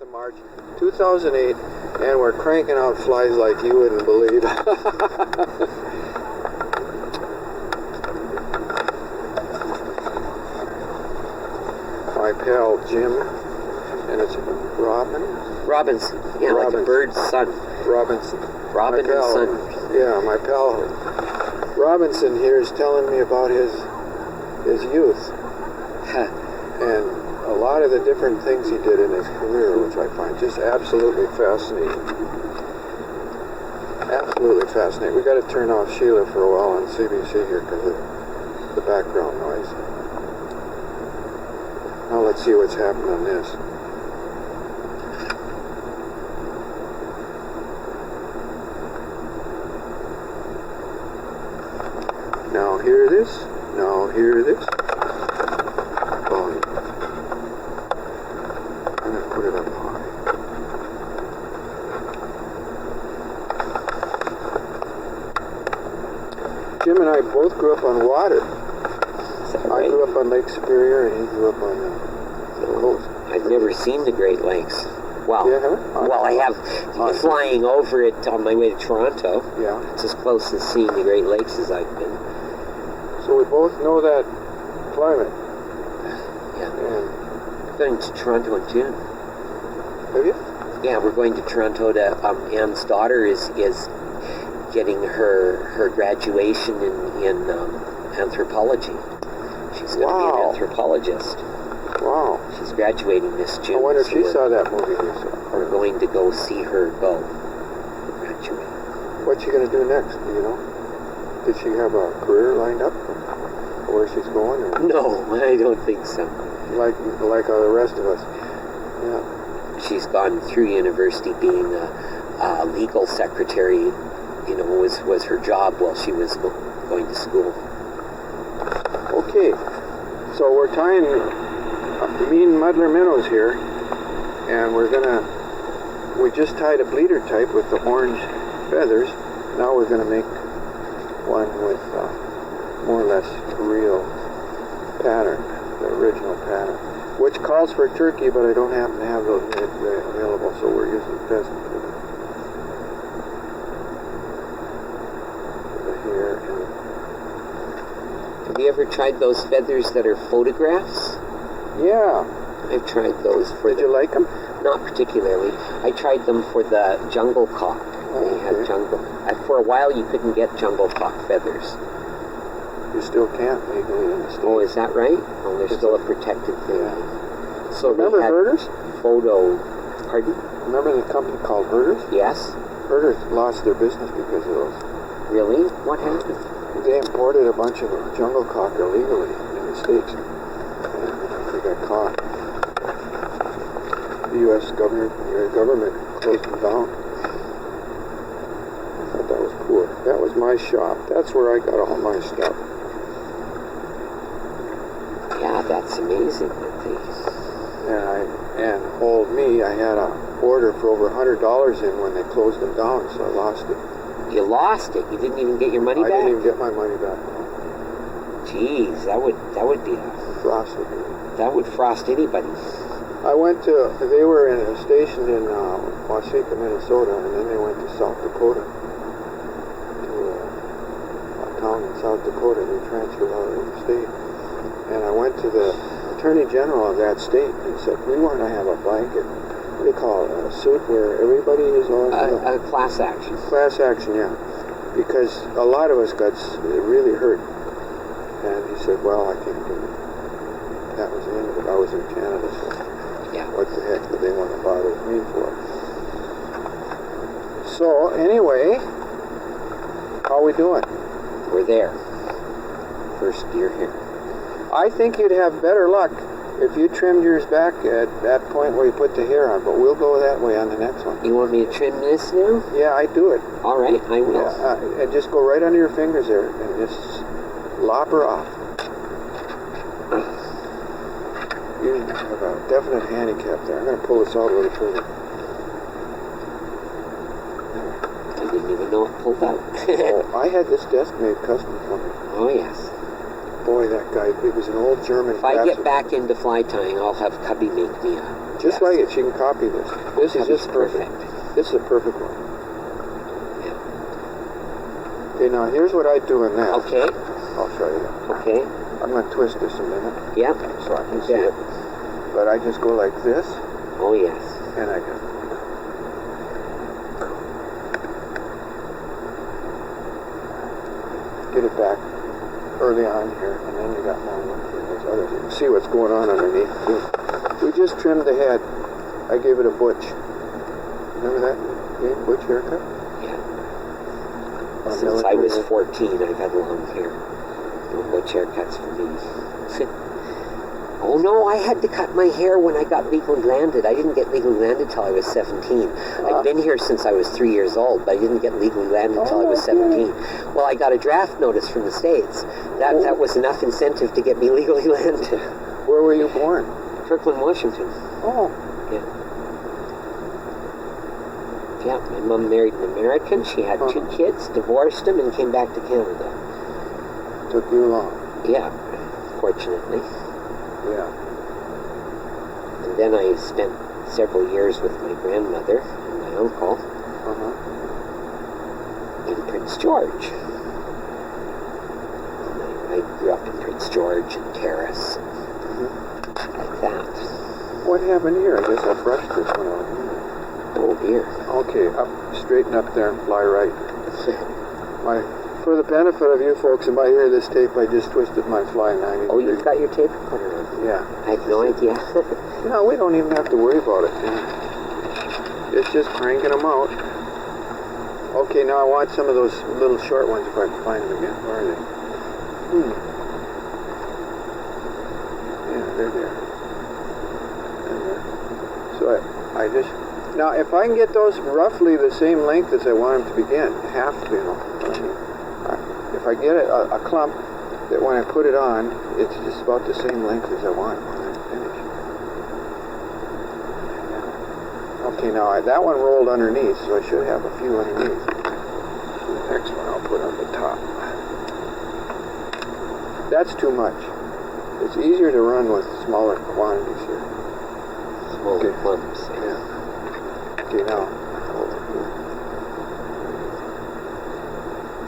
of March, 2008, and we're cranking out flies like you wouldn't believe. My pal Jim, and it's Robinson. Yeah, like a bird's son. Robinson. Robin and son. Yeah, my pal Robinson here is telling me about his youth. And a lot of the different things he did in his career, which I find just absolutely fascinating. Absolutely fascinating. We got to turn off Sheila for a while on CBC here because of the background noise. Now let's see what's happening on this. Now hear this. Now hear this. Volume. I'm going to put it up high. Jim and I both grew up on water. I grew up on Lake Superior and he grew up on the coast. I've never seen the Great Lakes. Well, I have flying over it on my way to Toronto. Yeah. It's as close as seeing the Great Lakes as I've been. So we both know that climate. Yeah. I'm going to Toronto in June. Have you? Yeah, we're going to Toronto to, Anne's daughter is getting her graduation in anthropology. She's going to be an anthropologist. Wow. She's graduating this June. I wonder if she saw that movie you saw. We're going to go see her go graduate. What's she going to do next, do you know? Did she have a career lined up? Or where she's going? Or? No, I don't think so. Like the rest of us. Yeah. She's gone through university being a legal secretary, was her job while she was going to school. Okay, so we're tying mean muddler minnows here, and we just tied a bleeder type with the orange feathers. Now we're going to make one with more or less real pattern, the original pattern, which calls for turkey, but I don't happen to have those available, so we're using pheasant for the hair. Have you ever tried those feathers that are photographs? Yeah. I've tried those for. Did you like them? Not particularly. I tried them for the jungle cock. They had jungle. For a while, you couldn't get jungle cock feathers. You still can't legally in the States. Oh, is that right? Oh, there's still a protected thing. Yeah. So remember Herders? Pardon? Remember the company called Herders? Yes. Herders lost their business because of those. Really? What happened? They imported a bunch of jungle cock illegally in the States. And they got caught. The U.S. government closed them down. I thought that was poor. That was my shop. That's where I got all my stuff. Yeah, that's amazing that they... And old me, I had a order for over $100 in when they closed them down, so I lost it. You lost it? You didn't even get your money back? I didn't even get my money back. Jeez, that would be frost. That would frost anybody. I went to, they were stationed in Waseca, Minnesota, and then they went to South Dakota, to a town in South Dakota. They transferred out of the state. And I went to the Attorney General of that state and said, we want to have a blanket, what do you call it, a suit where everybody is on... a class action. Class action, yeah. Because a lot of us got really hurt. And he said, well, I can't do it. That was the end of it. I was in Canada, so what the heck did they want to bother with me for? So, anyway, how are we doing? We're there. First deer here. I think you'd have better luck if you trimmed yours back at that point where you put the hair on, but we'll go that way on the next one. You want me to trim this now? Yeah, I do it. All right, I will. Yeah, and just go right under your fingers there and just lop her off. You have a definite handicap there. I'm going to pull this out a little further. I didn't even know it pulled out. I had this desk made custom for me. Oh, yes. Boy, that guy, he was an old German. If I get back into fly tying, I'll have Cubby make me a Just Yes. like it, she can copy this. This is just perfect. This is a perfect one. Okay, now here's what I do in that. Okay. I'll show you. Okay. I'm going to twist this a minute Yep. so I can see Yeah. it. But I just go like this, Oh yes. and I can get it back early on here, and then you got more room for those others. You can see what's going on underneath too. We just trimmed the head. I gave it a butch. Remember that? Yeah, butch haircut? Yeah. Or Since I military was haircut? 14, I've had long hair. No butch haircuts for me. Oh no, I had to cut my hair when I got legally landed. I didn't get legally landed till I was 17. I'd been here since I was 3 years old, but I didn't get legally landed till I was 17. Well, I got a draft notice from the States. That was enough incentive to get me legally landed. Where were you born? Kirkland, Washington. Oh, Yeah. Yeah, my mom married an American. She had 2 kids, divorced him, and came back to Canada. took you long. Yeah, fortunately. Yeah. And then I spent several years with my grandmother and my uncle Uh-huh. in Prince George. And I grew up in Prince George and Terrace, like that. What happened here? I guess I brushed this one out. Oh dear. Okay, up, straighten up there and fly right. For the benefit of you folks who might hear this tape, I just twisted my fly 90 Oh, degrees. you've got your tape recorder on. Yeah. I had no idea. No, we don't even have to worry about it. It's just cranking them out. Okay, now I want some of those little short ones if I can find them again. Where are they? Yeah, they're there. And there. So I just... Now, if I can get those roughly the same length as I want them to begin, half, you know, what I mean. If I get a clump that when I put it on, it's just about the same length as I want when I finish. Okay, now that one rolled underneath, so I should have a few underneath. The next one I'll put on the top. That's too much. It's easier to run with smaller quantities here. Smaller clumps. Yeah. Okay, now.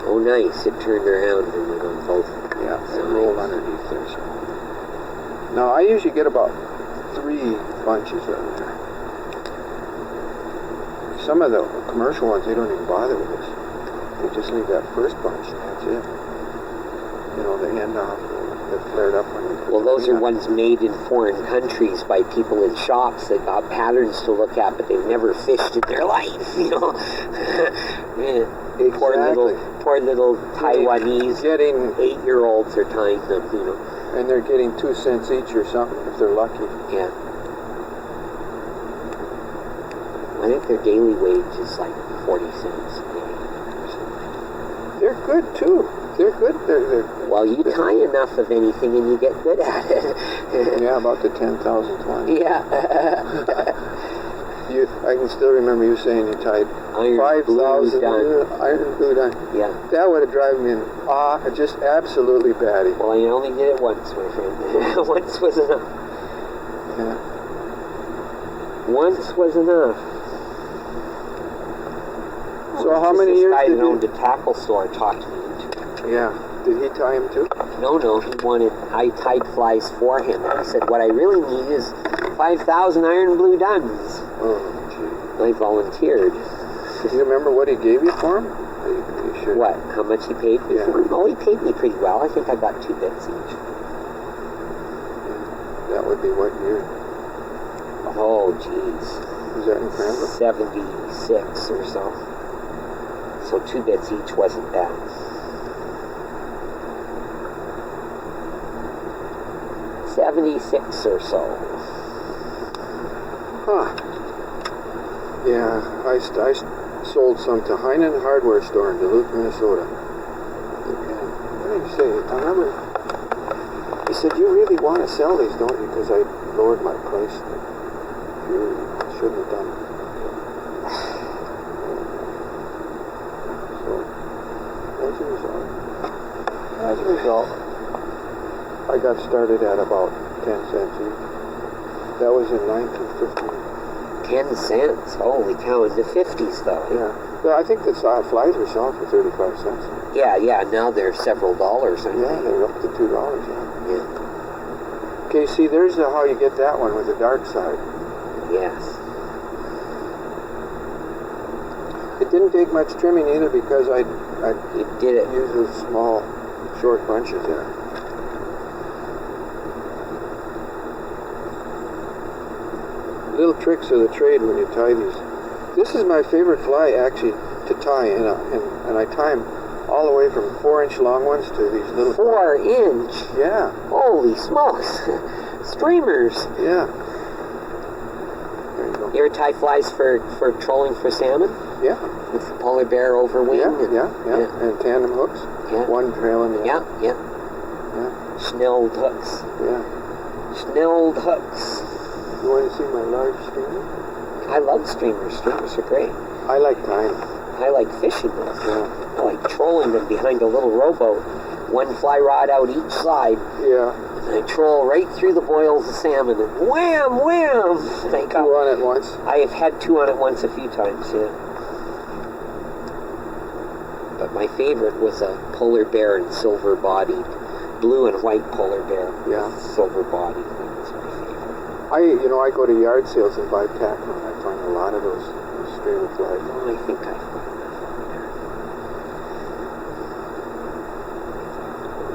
Oh, nice. It turned around and went on both. Yeah, it rolled underneath there. So. Now, I usually get about 3 bunches of them there. Some of the commercial ones, they don't even bother with this. They just leave that first bunch, and that's it. You know, the end off, that flared up when they put Well, the those thing are on. ones made in foreign countries by people in shops that got patterns to look at, but they've never fished in their life, you know. Yeah. Exactly. Poor little Taiwanese Getting, 8-year-olds are tying them, you know. and they're getting 2 cents each or something if they're lucky. Yeah. I think their daily wage is like 40 cents a day. They're good too. They're good. They're Well, you tie enough of anything and you get good at it. yeah, about the 10,000th one. Yeah. I can still remember you saying you tied Iron 5,000 blue done. iron blue done. Yeah. That would have driven me just absolutely batty. Well, I only did it once, my friend. Once was enough. Yeah. Once was enough. So how many years This guy did that owned you? a tackle store talked me into it. Yeah. Did he tie him too? No, I tied flies for him. He said, what I really need is 5,000 iron blue duns. Oh, gee. I volunteered. Do you remember what he gave you for him? You should. What? How much he paid me Yeah. for him? Oh, he paid me pretty well. I think I got 2 bits each. That would be what year? Oh, jeez. Was that in Cranbrook? 76 or so. So 2 bits each wasn't bad. $76 or so. Huh. Yeah, I sold some to Heinen Hardware Store in Duluth, Minnesota. And what did he say? I remember he said, "You really want to sell these, don't you?" Because I lowered my price. You shouldn't have done it. So, as a result, I got started at about 10 cents each. That was in 1950. 10 cents. Holy cow! In the 50s, though. Yeah. Well, I think the flies were selling for 35 cents. Yeah. Now they're several dollars. I Yeah, think. they're up to $2. Yeah. Yeah. Okay, see, there's how you get that one with the dark side. Yes. It didn't take much trimming either because I You did it. used those small, short bunches there. Little tricks of the trade when you tie these. This is my favorite fly actually to tie, and I tie them all the way from 4-inch long ones to these little. 4-inch. Yeah, Holy smokes! Streamers. yeah. There you go. You ever tie flies for trolling for salmon Yeah, with the polar bear over wing? yeah, and tandem hooks. Yeah. One trailing the other. Yeah. Yeah, Snelled hooks. yeah. Snelled hooks. You want to see my large streamer? I love streamers. Streamers are great. I like tying. I like fishing them. Yeah, I like trolling them behind a little rowboat. One fly rod out each side. yeah. And I troll right through the boils of salmon and wham, wham! And I Two got, on at once. I have had 2 on at once a few times, yeah. But my favorite was a polar bear and silver bodied, blue and white polar bear. Yeah. Silver bodied. That was my favorite. I go to yard sales and buy tackle, and I find a lot of those streamer flies. Oh, I think I found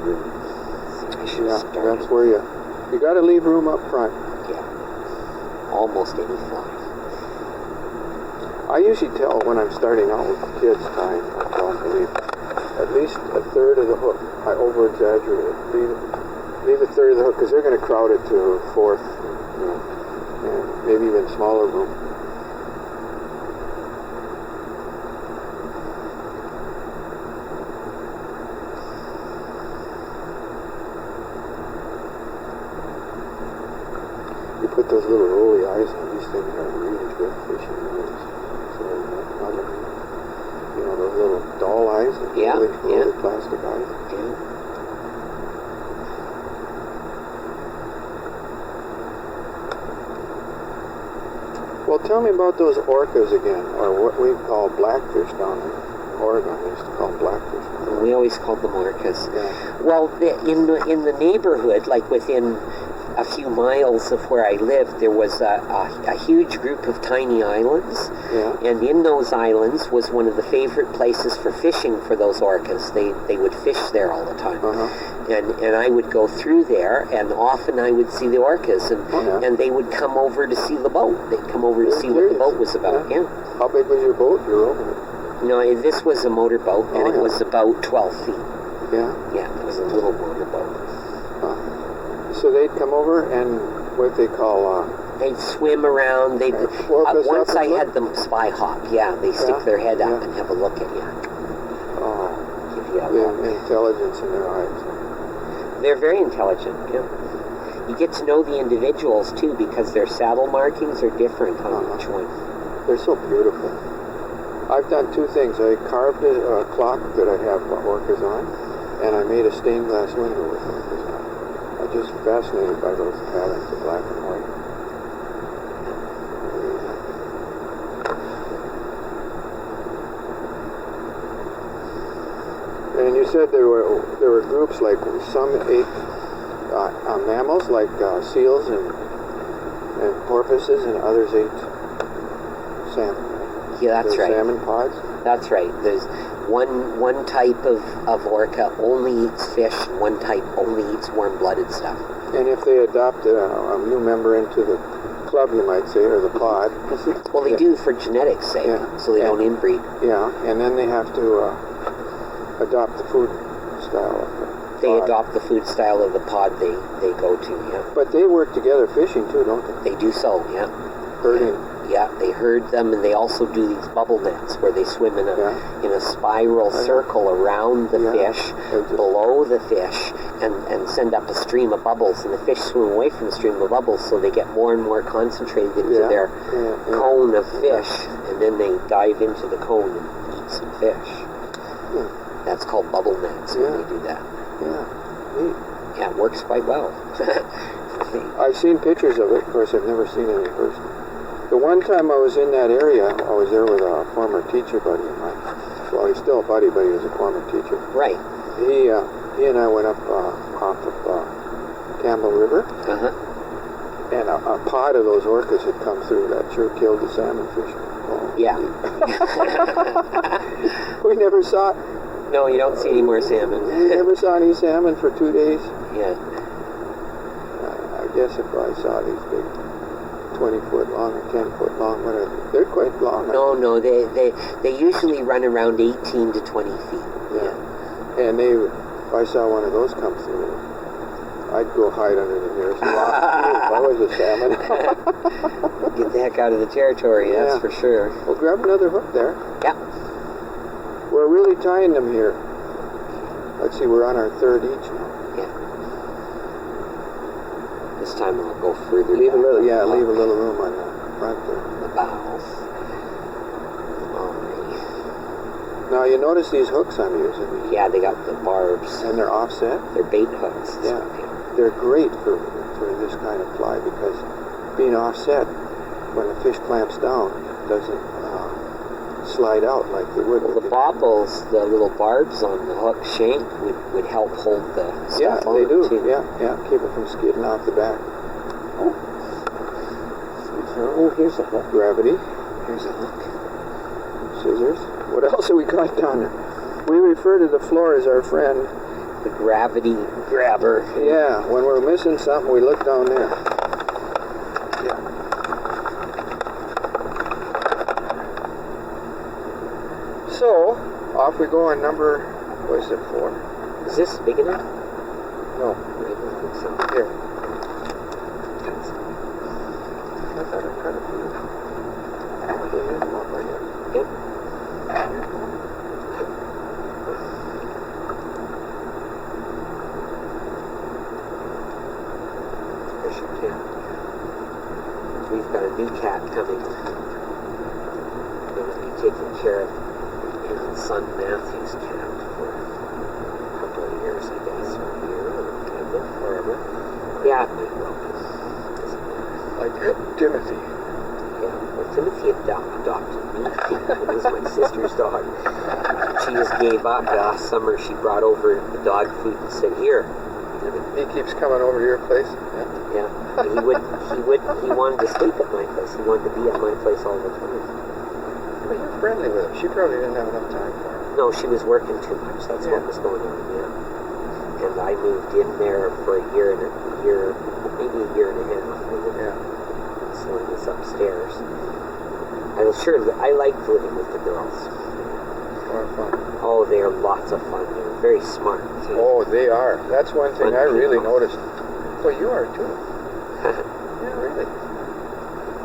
I should Yeah, have started. that's where you got to leave room up front. Yeah. Almost any fly. I usually tell when I'm starting out with the kids tying, I tell them to leave at least a third of the hook. I over-exaggerate it. Leave a third of the hook because they're going to crowd it to a fourth, and maybe even smaller room. You put those little rolly eyes on these things are really good fishing lures. So those little doll eyes, Yeah, rolly plastic eyes. Yeah. Well, tell me about those orcas again, or what we call blackfish down in Oregon. They used to call them blackfish. We always called them orcas. Yeah. Well, in the neighborhood, like within a few miles of where I lived, there was a huge group of tiny islands, Yeah. and in those islands was one of the favorite places for fishing for those orcas. They would fish there all the time. Uh-huh. And I would go through there, and often I would see the orcas, and they would come over to see the boat. They'd come over to see what the boat was about. Yeah. How big was your boat? You were over it. No, this was a motorboat, and Oh, it yeah. was about 12 feet. Yeah. Yeah, it was a little motorboat. So they'd come over and what they call They'd swim around. They'd orcas once up I and look? had them spy hop. Yeah, they stick Yeah, their head up yeah. and have a look at you. Give you a the look. intelligence in their eyes. They're very intelligent. Yeah. You get to know the individuals too because their saddle markings are different on each one. They're so beautiful. I've done two things. I carved a clock that I have orcas on, and I made a stained glass window with orcas on. I'm just fascinated by those patterns of black and white. And you said there were groups like some ate mammals like seals and porpoises, and others ate salmon. Yeah, that's They're right. Salmon pods. That's right. There's one type of orca only eats fish, and one type only eats warm-blooded stuff. And if they adopt a new member into the club, you might say, or the pod. Well, they do for genetics' sake, Yeah. so they don't inbreed. Yeah, and then they have to adopt the food style of the They pod. adopt the food style of the pod they go to, yeah. But they work together fishing too, don't they? They do so, yeah. Herding. Yeah, they herd them, and they also do these bubble nets where they swim in a spiral circle around the fish, below the fish, and send up a stream of bubbles, and the fish swim away from the stream of bubbles, so they get more and more concentrated into their cone of fish, and then they dive into the cone and eat some fish. That's called bubble nets when they do that. Yeah, neat. Yeah, it works quite well. I've seen pictures of it. Of course, I've never seen it in person. The one time I was in that area, I was there with a former teacher buddy of mine. Well, he's still a buddy, but he was a former teacher. Right. He and I went up off of Campbell River, and a pod of those orcas had come through. That sure killed the salmon fish. Oh, Yeah. we never saw No, you don't see any more salmon. we never saw any salmon for 2 days. Yeah. I guess if I saw these big 20-foot long or 10-foot long, whatever, they're quite long. No, they usually run around 18 to 20 feet. Yeah. And if I saw one of those come through, I'd go hide under the nearest rock if I was a salmon. Get the heck out of the territory, Yeah. that's for sure. Well, grab another hook there. Yeah. We're really tying them here. Let's see, we're on our third each now. This time I'll go further. Leave a back. little, yeah, leave a little room on the front there. The bow. Alrighty. Now you notice these hooks I'm using, Yeah, they got the barbs. and they're offset. They're bait hooks. Yeah. They're great for this kind of fly because being offset, when the fish clamps down, it doesn't slide out like they would. Well, the bobbles, the little barbs on the hook shank would help hold the Yeah, stuff on they it, do. too. Yeah, keep it from skidding off the back. Oh, here's a hook. Gravity, Here's a hook. scissors. What else have we got down there? We refer to the floor as our friend. The gravity grabber. Yeah, when we're missing something, we look down there. Yeah. So, off we go on number, what is it, 4? Is this big enough? No, I don't think so. here. I thought I cut it for you. Yep. Fishing camp. We've got a new cat coming. Going to be taking care of his son Matthew's cat for a couple of years, I guess, or a year, or kind of forever. Yeah, it might well be. Like Timothy. Yeah, well, Timothy adopted me. It was my sister's dog. She just gave up last summer. She brought over the dog food and said, "Here." He keeps coming over to your place. Yeah, and he wanted to sleep at my place. He wanted to be at my place all the time. Well, you're friendly with him. She probably didn't have enough time for him. No, she was working too much. That's what was going on. Yeah, and I moved in there for maybe a year and a half. Yeah. So he was upstairs. I liked living with the girls. More fun. Oh, they are lots of fun. They're very smart too. Oh, they are. That's one thing Fun I really people. noticed. Well, you are too. Yeah, really.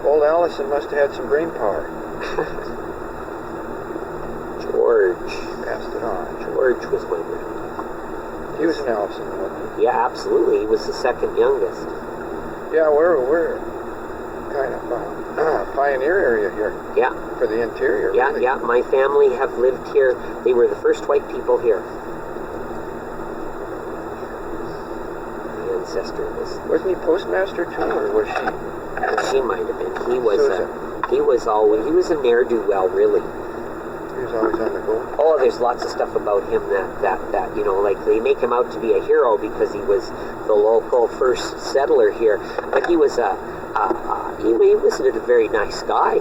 Old Allison must have had some brain power. George. Passed it on. George was my man. He was an Allison, wasn't Yeah, absolutely. He was the second youngest. he? Yeah, we're kind of pioneer area here Yeah, for the interior. yeah, really. yeah. My family have lived here. They were the first white people here. My ancestor was. Wasn't he postmaster too, or was she? She might have been. He was. Susan. He was a ne'er-do-well, really. He was always on the go. Oh, there's lots of stuff about him that like they make him out to be a hero because he was the local first settler here, but he was he wasn't a very nice guy.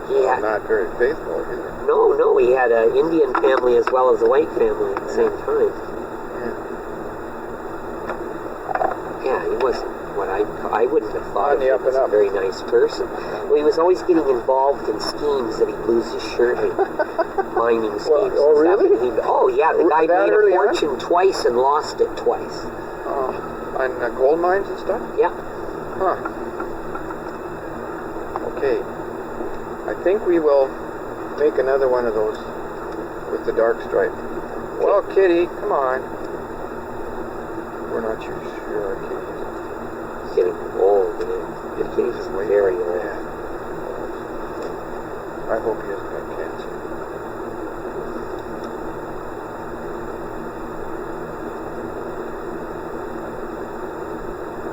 He had Not very faithful either. no, he had an Indian family as well as a white family at the same time. Yeah, he wasn't what I wouldn't have thought On of the him up as and a up. very nice person. Well, he was always getting involved in schemes that he'd lose his shirt in. Mining schemes. Well, oh, and stuff. really? And yeah, the guy That made a early on? fortune twice and lost it twice. On gold mines and stuff? Yeah. Huh. Okay. I think we will make another one of those with the dark stripe. Well, Kitty, come on. We're not too sure, Kitty. Getting old, man. He's very old. Yeah. I hope he hasn't got cancer.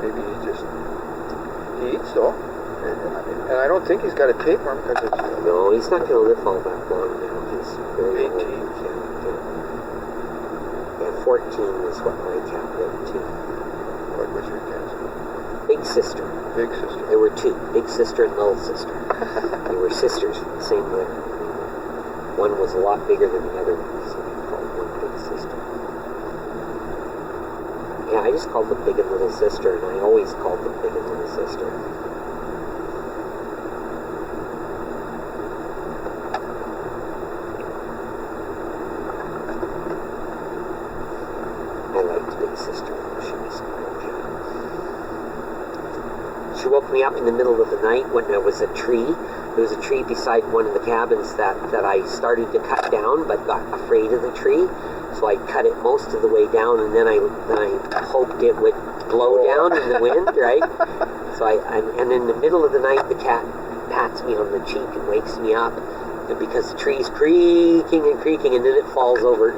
Maybe he's just don't think he's got a tapeworm because it's No, he's not going to live all that long now. He's very 18. old. Yeah, 14 is what my cat lived to. What was your cat's name? Big sister. Big sister. There were two, big sister and little sister. They were sisters from the same litter. One was a lot bigger than the other one, so they called one big sister. Yeah, I just called them big and little sister, and I always called them big and little sister. I liked big sister. She was okay. She woke me up in the middle of the night when there was a tree. There was a tree beside one of the cabins that I started to cut down, but got afraid of the tree. So I cut it most of the way down, and then I hoped it would blow down in the wind, right? So and in the middle of the night, the cat pats me on the cheek and wakes me up, and because the tree's creaking and creaking, and then it falls over,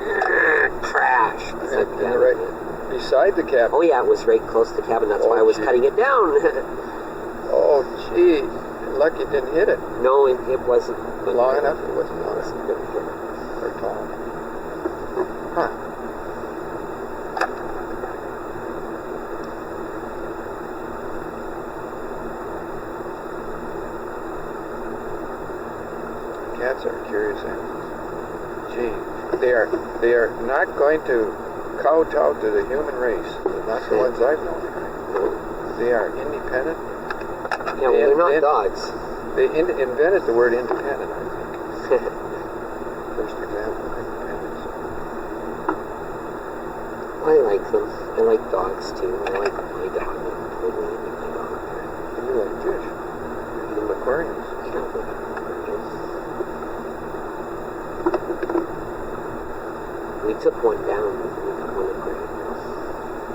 crash. And right beside the cabin. Oh yeah, it was right close to the cabin. That's why I was cutting it down. Oh, gee. Lucky it didn't hit it. No, it wasn't. Long enough? It wasn't long enough. Wasn't good for it. Or tall. Huh. Cats are curious animals. Gee, they are not going to kowtow to the human race. Not the ones I've known. They are independent. Yeah, well, they're not dogs. They invented the word independent, I think. First example of independence. I like them. I like dogs too. I like my dog. I'm totally into my dog. And you like fish. Little aquariums. Yeah, but we took one down. We got one aquarium.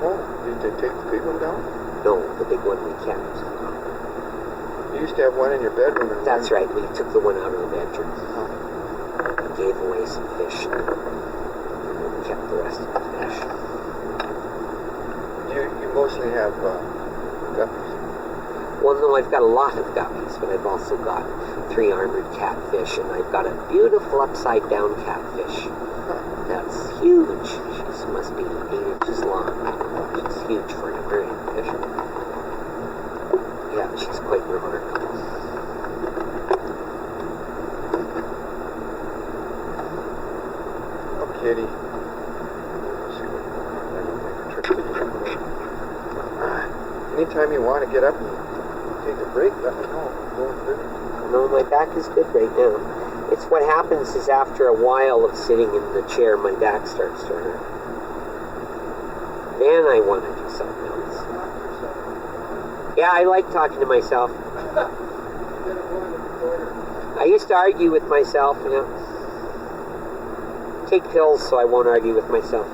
Oh, did they take the big one down? No, the big one we kept. You used to have one in your bedroom. And That's one... right. We took the one out of the bedroom. We gave away some fish. And we kept the rest of the fish. You mostly have guppies. Well, no, I've got a lot of guppies, but I've also got 3 armored catfish, and I've got a beautiful upside-down catfish. That's huge. She must be 8 inches long. She's huge for an aquarium fish. Yeah, she's quite remarkable. Oh, kitty. Anytime you want to get up and take a break, let me know. No, my back is good right now. It's what happens is after a while of sitting in the chair, my back starts to hurt. Then I want to do something else. Yeah, I like talking to myself. I used to argue with myself, you know. Take pills so I won't argue with myself.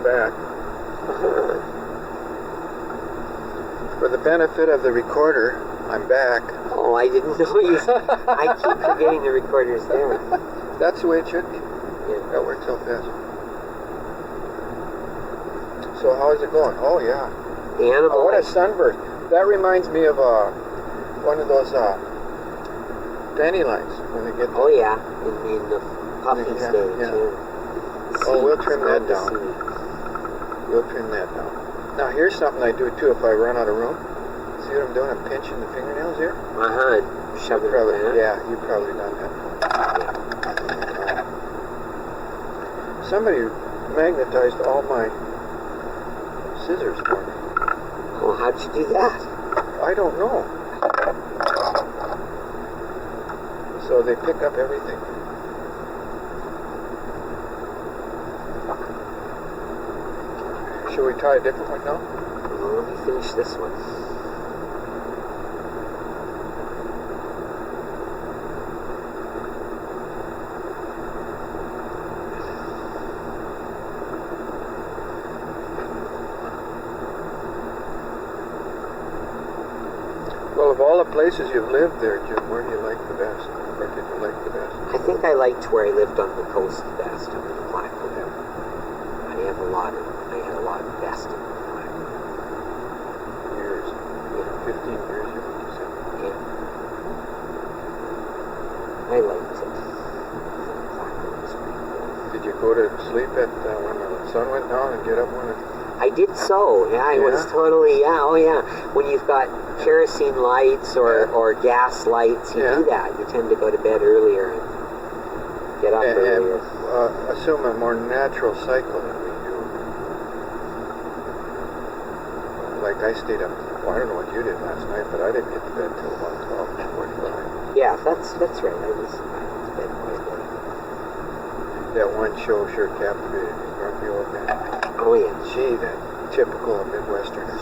back. For the benefit of the recorder, I'm back. Oh, I didn't know you. I keep forgetting the recorder's there. That's the way it should be. Yeah. That works out best. So how's it going? Oh yeah. The animal. Oh, what a sunburst. That reminds me of one of those dandelions when they get. Oh yeah, in the puffy Yeah, stage. yeah. Yeah. Oh, we'll trim that Seeds, down. seeds. We'll trim that down. Now here's something I do too if I run out of room. See what I'm doing? I'm pinching the fingernails here. Shove it Probably, in there. yeah, you've probably done that. Somebody magnetized all my scissors for me. Well, how'd you do that? I don't know. So they pick up everything. Should we try a different one now? Well, let me finish this one. Well, of all the places you've lived there, Jim, where do you like the best? Where did you like the best? I think I liked where I lived on the coast the best, up in Blackwood. I had a lot of best in Blackwood. Years. Yeah. 15 years, you said. Yeah. I liked it. Blackwood was pretty cool. Did you go to sleep at when the sun went down and get up when it... I did so. Yeah, I was totally, oh yeah. When you've got kerosene lights or gas lights, you do that. You tend to go to bed earlier and get up earlier. Assume a more natural cycle than we do. Like I stayed up, well, I don't know what you did last night, but I didn't get to bed till about 12:45. Yeah, that's right. I went to bed quite late. That one show sure captivated me, Grumpy Old Man. Oh yeah. Gee, that typical of Midwesterners.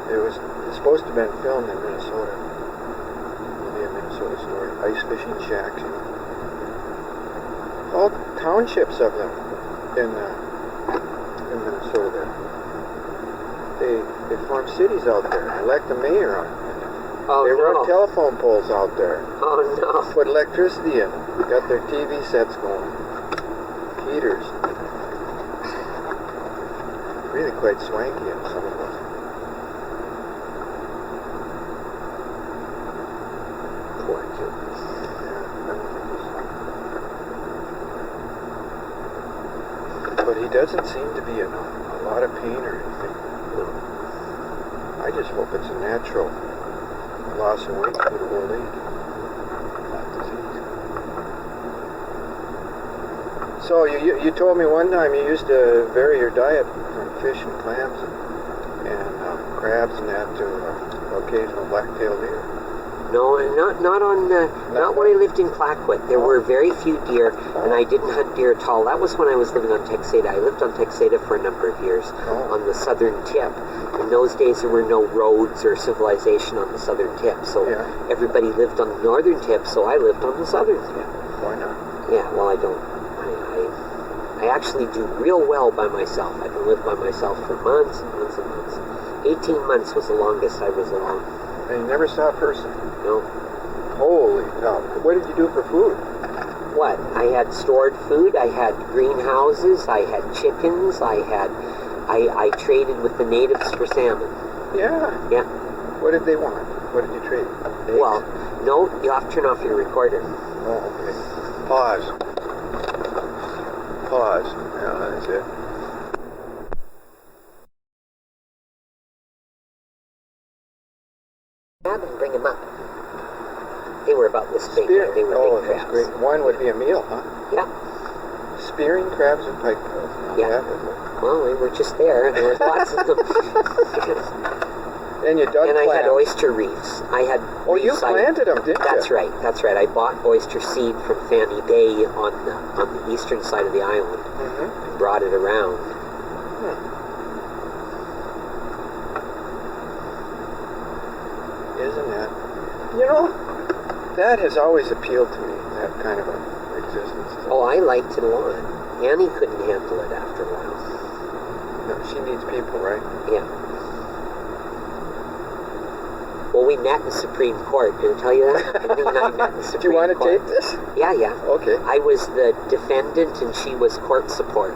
It's supposed to have been filmed in Minnesota. Maybe a Minnesota story. Ice fishing shacks, you know. All townships of them in Minnesota there. They form cities out there. Elect a mayor on it. Oh They no. run telephone poles out there. Oh no. Put electricity in. Got their TV sets going. Heaters. Really quite swanky in some of those. Poor kids. But he doesn't seem to be in a lot of pain or anything. No. I just hope it's a natural loss of weight due to old age. Not disease. So you told me one time you used to vary your diet from fish and clams and crabs and that to occasional black-tailed deer. No, not when I lived in Clackwood. There were very few deer, and I didn't hunt deer at all. That was when I was living on Texada. I lived on Texada for a number of years on the southern tip. In those days, there were no roads or civilization on the southern tip, so everybody lived on the northern tip, so I lived on the southern tip. Why not? Yeah, well, I don't. I actually do real well by myself. I can live by myself for months and months and months. 18 months was the longest I was alone. And you never saw a person? No. Holy cow. What did you do for food? What? I had stored food, I had greenhouses, I had chickens, I traded with the natives for salmon. Yeah. Yeah. What did they want? What did you trade? Eggs? Well, no, you have to turn off your recorder. Oh, okay. Pause. Yeah, that's it. Grab and bring them up. They were about this big. Spear. They were Oh, big that's crabs. great. One would be a meal, huh? Yeah. Spearing crabs and piketails. Now Yeah. that would look- Well, we were just there. There were lots of them. And you dug And I had clams. oyster reefs. I had. Oh, you reefs I- planted them, didn't That's you? right. That's right. I bought oyster seed from Fanny Bay on the eastern side of the island Mm-hmm. and brought it around. Isn't that? You know, that has always appealed to me, that kind of a existence. Oh, I liked it a lot. Annie couldn't handle it after a while. She needs people, right? Yeah. Well, we met in Supreme Court. Did I tell you that? Andy and I met in Supreme Court. Do you want to tape this? Yeah, yeah. Okay. I was the defendant and she was court support.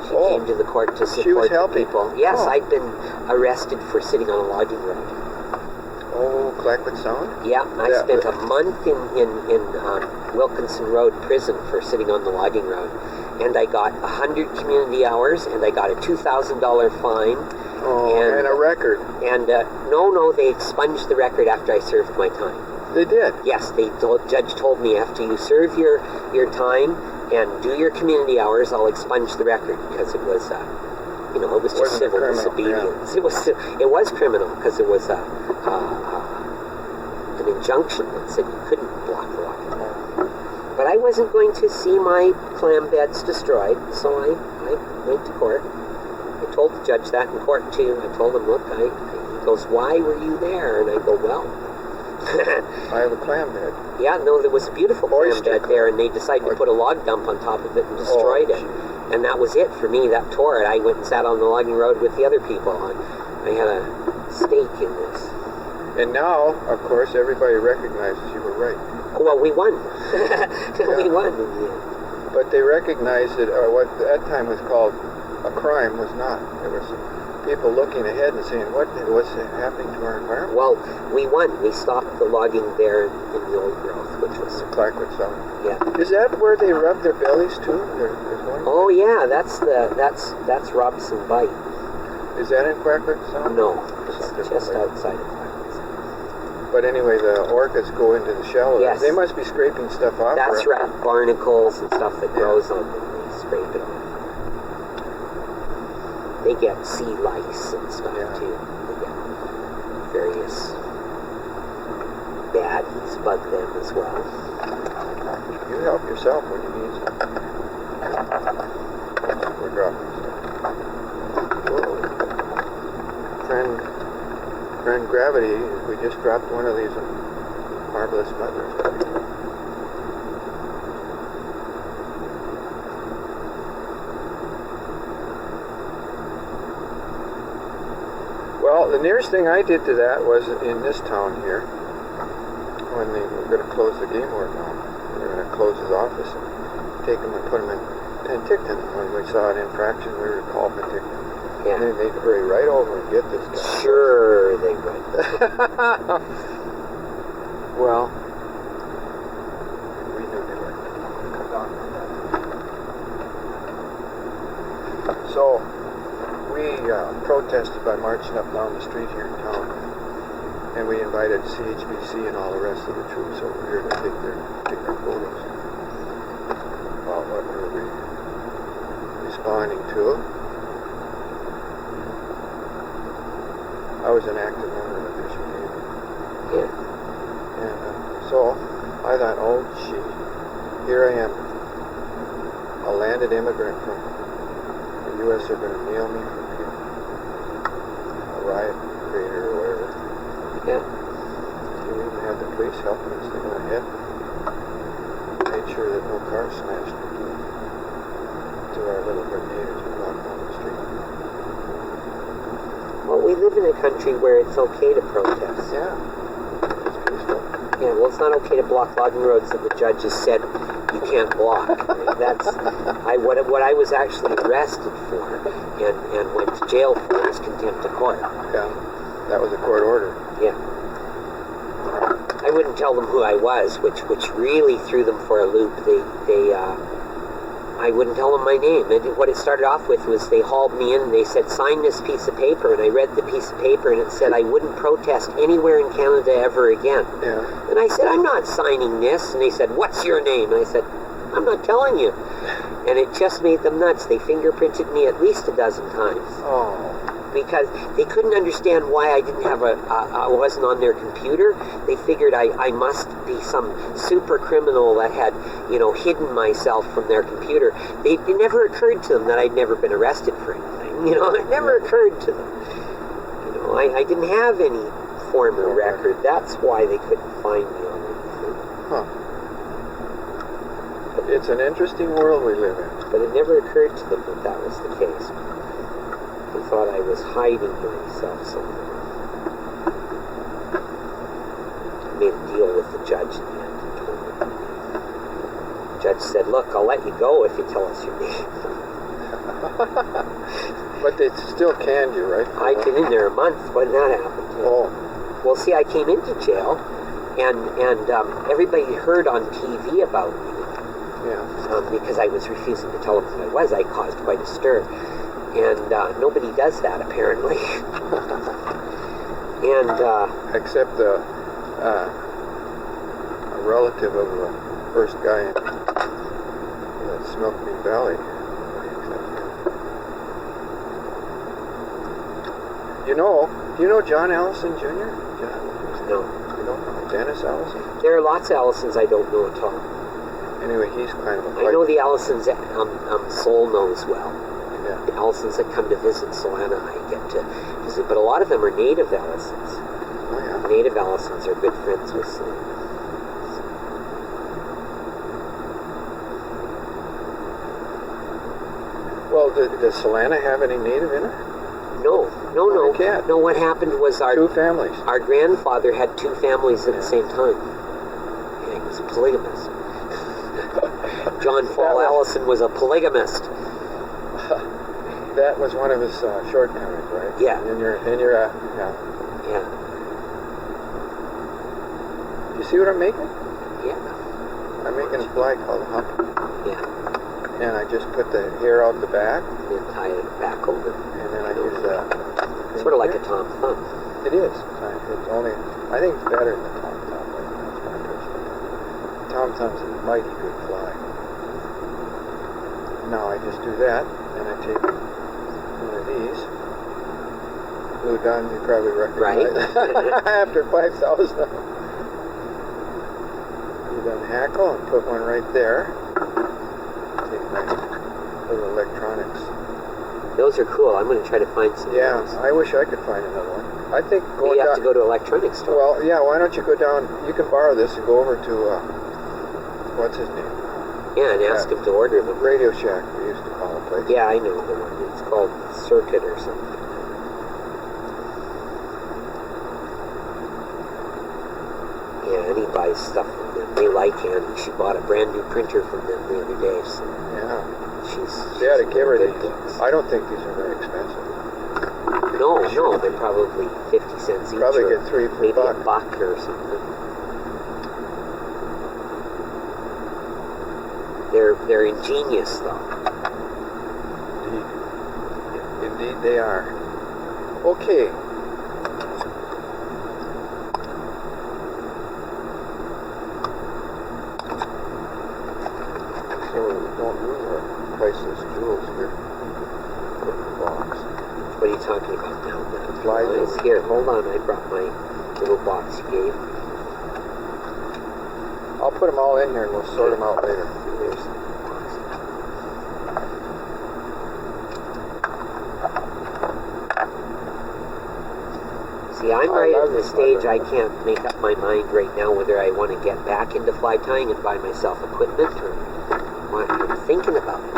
She came to the court to support She was the helping. people. Yes, Oh. I'd been arrested for sitting on a logging road. Oh, Clackwood Sound? Yeah, I Yeah. spent a month in Wilkinson Road prison for sitting on the logging road. And I got 100 community hours and I got a $2,000 fine. Oh, and a record. And no, they expunged the record after I served my time. They did? Yes, judge told me after you serve your time and do your community hours, I'll expunge the record because it was, it was just Wasn't a civil criminal, disobedience. It was criminal because it was an injunction that said you couldn't block the logging road. But I wasn't going to see my clam beds destroyed, so I went to court. I told the judge that in court too. I told him, look, he goes, why were you there? And I go, well, I have a clam bed. yeah, no, there was a beautiful clam Oyster bed there, and they decided to put a log dump on top of it and destroyed it. And that was it for me. That tore it. I went and sat on the logging road with the other people. I had a stake in this. And now, of course, everybody recognizes you were right. Well, we won. We won in the end. But they recognized that what at that time was called a crime was not. There was people looking ahead and saying, what's happening to our environment? Well, we won. We stopped the logging there in the old growth, which was Clackwood Sound. yeah. Is that where they rub their bellies too? There's one? Oh yeah, that's Robson Bight. Is that in Clackwood Sound? No, it's just outside of Clackwood. But anyway, the orchids go into the shallows. Yes. They must be scraping stuff off. That's right. Barnacles and stuff that grows on them. They scrape it off. They get sea lice and stuff too. They get various baddies bug them as well. You help yourself when you need some. We're dropping stuff. Friend Gravity, we just dropped one of these marvelous muddlers. Well, the nearest thing I did to that was in this town here, when they were going to close the game ward down. They were going to close his office and take him and put him in Penticton. When we saw an infraction, we were called Penticton. Yeah. And then they'd hurry right over and get this guy. Sure, they would. Well, we knew they were come down. So, we protested by marching up down the street here in town. And we invited CHBC and all the rest of the troops over here to take their photos. About what were we responding to? I was an active member of the Bishop Navy. Yeah. And so I thought, oh gee, here I am, a landed immigrant from the U.S. They're going to nail me from here. A riot creator or whatever. Yeah. We even had the police helping us to go ahead. Made sure that no cars smashed into our little grenade as we walked down the street. Well, we live in a country where it's okay to protest. Yeah. It's peaceful. Yeah, well, it's not okay to block logging roads that the judge has said you can't block. That's what I was actually arrested for and went to jail for is contempt of court. Yeah. That was a court order. Yeah. I wouldn't tell them who I was, which really threw them for a loop. I wouldn't tell them my name. And what it started off with was they hauled me in and they said, sign this piece of paper. And I read the piece of paper and it said I wouldn't protest anywhere in Canada ever again. Yeah. And I said, I'm not signing this. And they said, what's your name? And I said, I'm not telling you. And it just made them nuts. They fingerprinted me at least a dozen times. Oh. Because they couldn't understand why I didn't have I wasn't on their computer. They figured I must be some super criminal that had, hidden myself from their computer. It never occurred to them that I'd never been arrested for anything. It never occurred to them. I didn't have any former record. That's why they couldn't find me on anything. Huh. It's an interesting world we live in. But it never occurred to them that that was the case. thought I was hiding myself somewhere. I made a deal with the judge in the end. He told me. The judge said, look, I'll let you go if you tell us your name. But they still canned you, right? I'd been in there a month when that happened. Oh. Well, see, I came into jail, and everybody heard on TV about me. Yeah. Because I was refusing to tell them who I was. I caused quite a stir. And nobody does that, apparently. And except a relative of the first guy in Smoking Valley. Do you know John Allison Jr.? No. You don't know Dennis Allison? There are lots of Allisons I don't know at all. Anyway, he's kind of a I know the Allisons Soul knows well. Yeah. The Allisons that come to visit Solana, I get to visit. But a lot of them are native Allisons. Oh, yeah. Native Allisons are good friends with Solana. Well, does Solana have any native in it? No. It can't. No, what happened was Two families. our grandfather had two families at the same time. And he was a polygamist. John Fall Allison was a polygamist. That was one of his shortcomings, right? Yeah. In your yeah. Yeah. You see what I'm making? Yeah. I'm making a fly called Hump. Yeah. And I just put the hair out the back, And tie it back over. and then I use Sort of like a Tom Thumb. It is. It's only. I think it's better than Tom Thumb. That's my personal. Tom Thumb's a mighty good fly. Now I just do that, and I take one of these. Blue Dun, you probably recognize. Right. After 5,000. Blue Dun hackle and put one right there. Take my little electronics. Those are cool. I'm going to try to find some. Yeah, of those. I wish I could find another one. I think Well, going you have down. to go to electronics store. Well, yeah. Why don't you go down? You can borrow this and go over to what's his name? Yeah, and ask him to order them. Radio Shack. We used to call the place. Yeah, I know the one. It's called Circuit or something. Yeah, and he buys stuff from them. They like Annie. She bought a brand new printer from them the other day. So Yeah. she's They ought to one give of her the these. geeks. I don't think these are very expensive. No, they're probably 50 cents each. Probably or get three for maybe a a buck or something. They're ingenious though. Indeed they are. Okay. So we don't lose our priceless jewels here. Put in the box. What are you talking about now? The flies Flies. over. Here, hold on. I brought my little box you gave. I'll put them all in here and we'll sort them out later. There's the box. See, I'm right love at the this stage weather. I can't make up my mind right now whether I want to get back into fly tying and buy myself equipment or what. I'm thinking about it.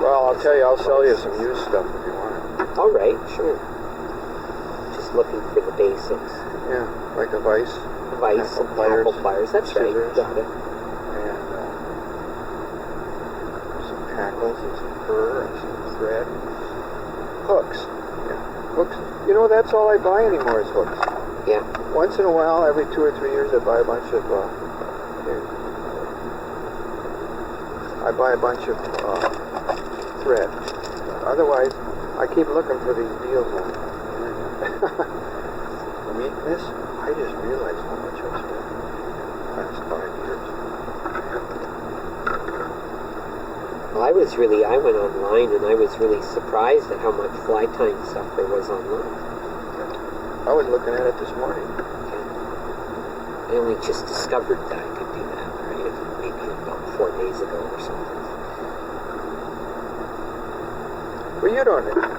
Well, I'll tell you, I'll sell you some used stuff if you want it. All right, sure. Just looking for the basics. Yeah, like a vise Vice Apple and pliers, apple pliers. That's right. scissors. Got it. and some hackles and some fur and some thread. Hooks. Yeah, hooks. You know, that's all I buy anymore is hooks. Yeah. Once in a while, every 2 or 3 years, I buy a bunch of thread. Otherwise, I keep looking for these deals on the internet. Meekness, I just realized how much I spent the last 5 years. Well, I went online and I was really surprised at how much fly tying stuff there was online. I was looking at it this morning. I only just discovered that I could do that, right? Maybe about 4 days ago or something. Well,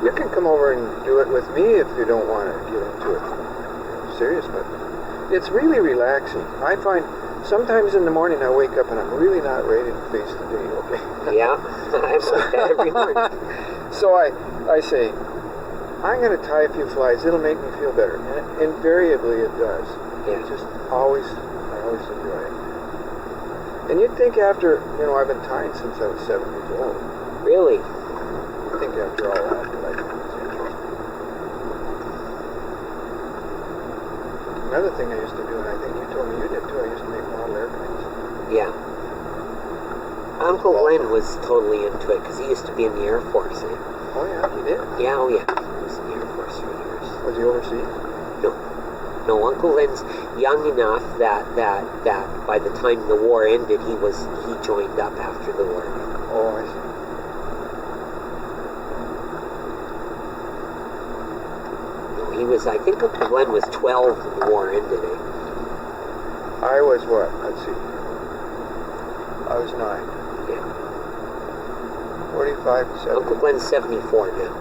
you can come over and do it with me if you don't want to get into it. Serious, but it's really relaxing. I find sometimes in the morning I wake up and I'm really not ready to face the day, okay? Yeah, I'm like that every morning. So I say, I'm going to tie a few flies. It'll make me feel better. And invariably it does. Yeah. It just always, I always enjoy it. And you'd think after, I've been tying since I was 7 years old. Really? You'd think after all that I think it's interesting. Another thing I used to do, and I think you told me you did too, I used to make model airplanes. Yeah. Uncle Glenn was totally into it because he used to be in the Air Force. Eh? Oh yeah, he did? Yeah, oh yeah. He was in the Air Force for years. Was he overseas? No, Uncle Glen's young enough that by the time the war ended, he joined up after the war. Oh, I see. He was, I think Uncle Glenn was 12 when the war ended. Eh? I was what? Let's see. I was 9. Yeah. 45 to 70. Uncle Glen's 74 now.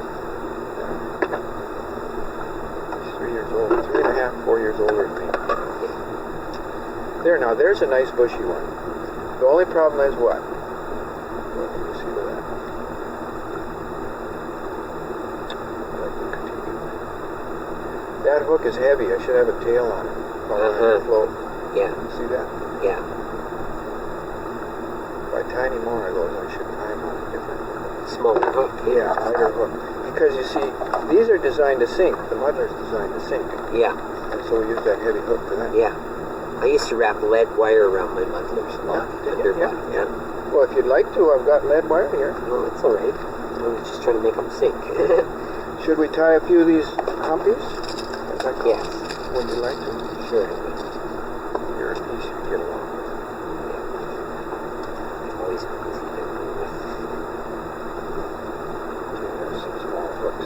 He's 3 years old. 3.5, 4 years older than me. There now, there's a nice bushy one. The only problem is what? What can you see with that? That hook is heavy. I should have a tail on it. Float. Yeah. See that? Yeah. If I tie any more of those, I should tie them on a different hook. Smaller hook. Yeah, lighter hook. Because you see, these are designed to sink. The muddler's designed to sink. Yeah. And so we use that heavy hook for that. Yeah. I used to wrap lead wire around my muddlers a lot. Yeah. Well, if you'd like to, I've got lead wire here. No, it's all right. I was just trying to make them sink. Should we tie a few of these humpies? Yes. Would you like to? Sure. You're a piece you get along with. I've always been easy to deal with. There's some small hooks.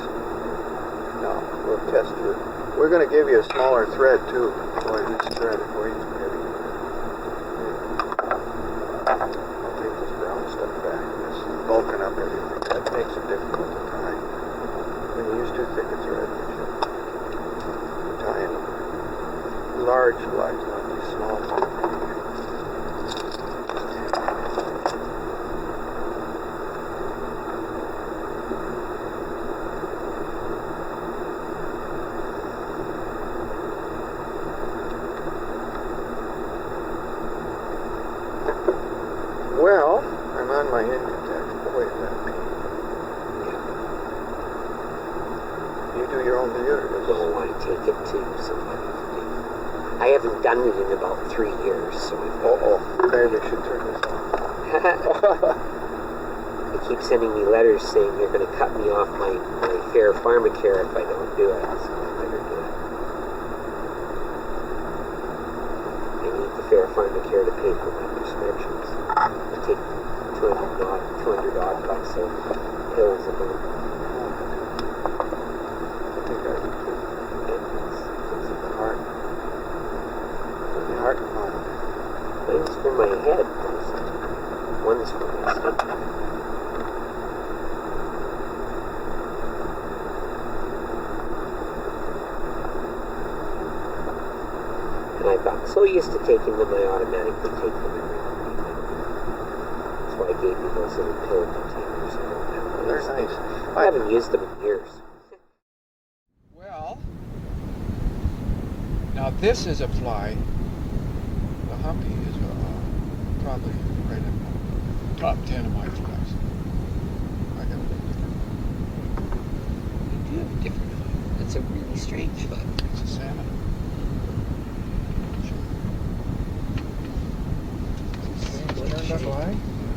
Now, we'll test your... We're going to give you a smaller thread, too. Boy, this thread, boy, it's heavy. I'll take this brown stuff back. It's bulking up everything. That makes it difficult to tie. When you use too thick a thread, you should tie in large flies, not these small ones. Well, I'm on my income tax. Boy, is that pain. You do your own video, or does No, I take it to somebody. I haven't done it in about 3 years, so maybe I should turn this off. They keep sending me letters saying they're going to cut me off my fair pharmacare if I don't do it, so I better do it. I need the fair pharmacare to pay for my prescriptions. I take 200 odd bucks of pills a month. I think I do too. It's the heart. The heart monitor. Mine's for my head. One's for my stomach. And I got so used to taking them, I automatically take them every morning. That's why I gave you those little pill containers. I don't have those. They're nice. I haven't used them in years. Well, now this is a fly. The humpy is probably right in the top 10 of my flies. I got a little different. You do have a different one. That's a really strange one. It's a salmon. Split eye?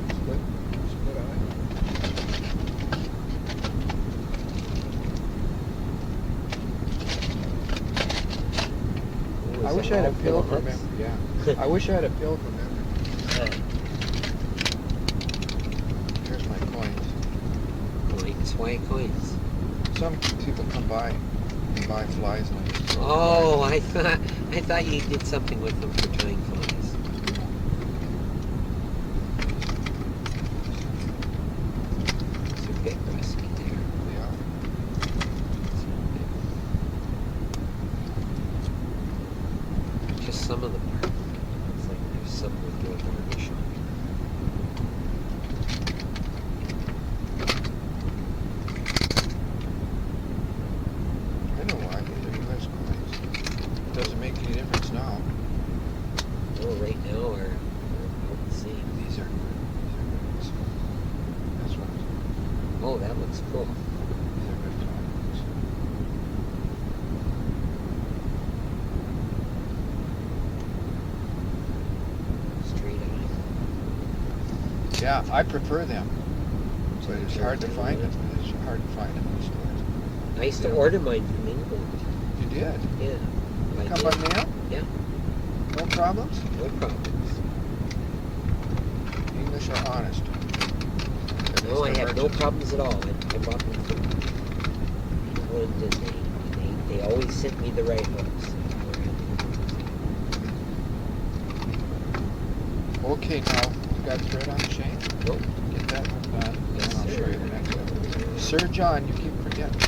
Split eye. I wish I had a pilgrim memory. Yeah. I wish I had a pilgrim memory. Here's my coins. Coins? Why coins? Some people come by and buy flies and I just throw them Oh, I thought you did something with them for tying flies. It's a bit rusty there. They are. Just some of them are. It's like there's some with no varnish on. any difference now. Well, right now are let's see. These are good. That's what. Oh, that looks cool. These are good tones. Straight eye. Yeah, I prefer them. But it's hard to find it. It's hard to find them in the stores. I used to Yeah. order mine from England. You did? Yeah. I Come did. by mail? Yeah. No problems? No problems. English are honest. At No, I least the had no merchants. problems at all. I bought them from England, and they always sent me the right hooks. Okay, now you got thread on the chain? Nope. Get that one done, Yes, and I'll show sir. you the next one. Sir John, you keep forgetting.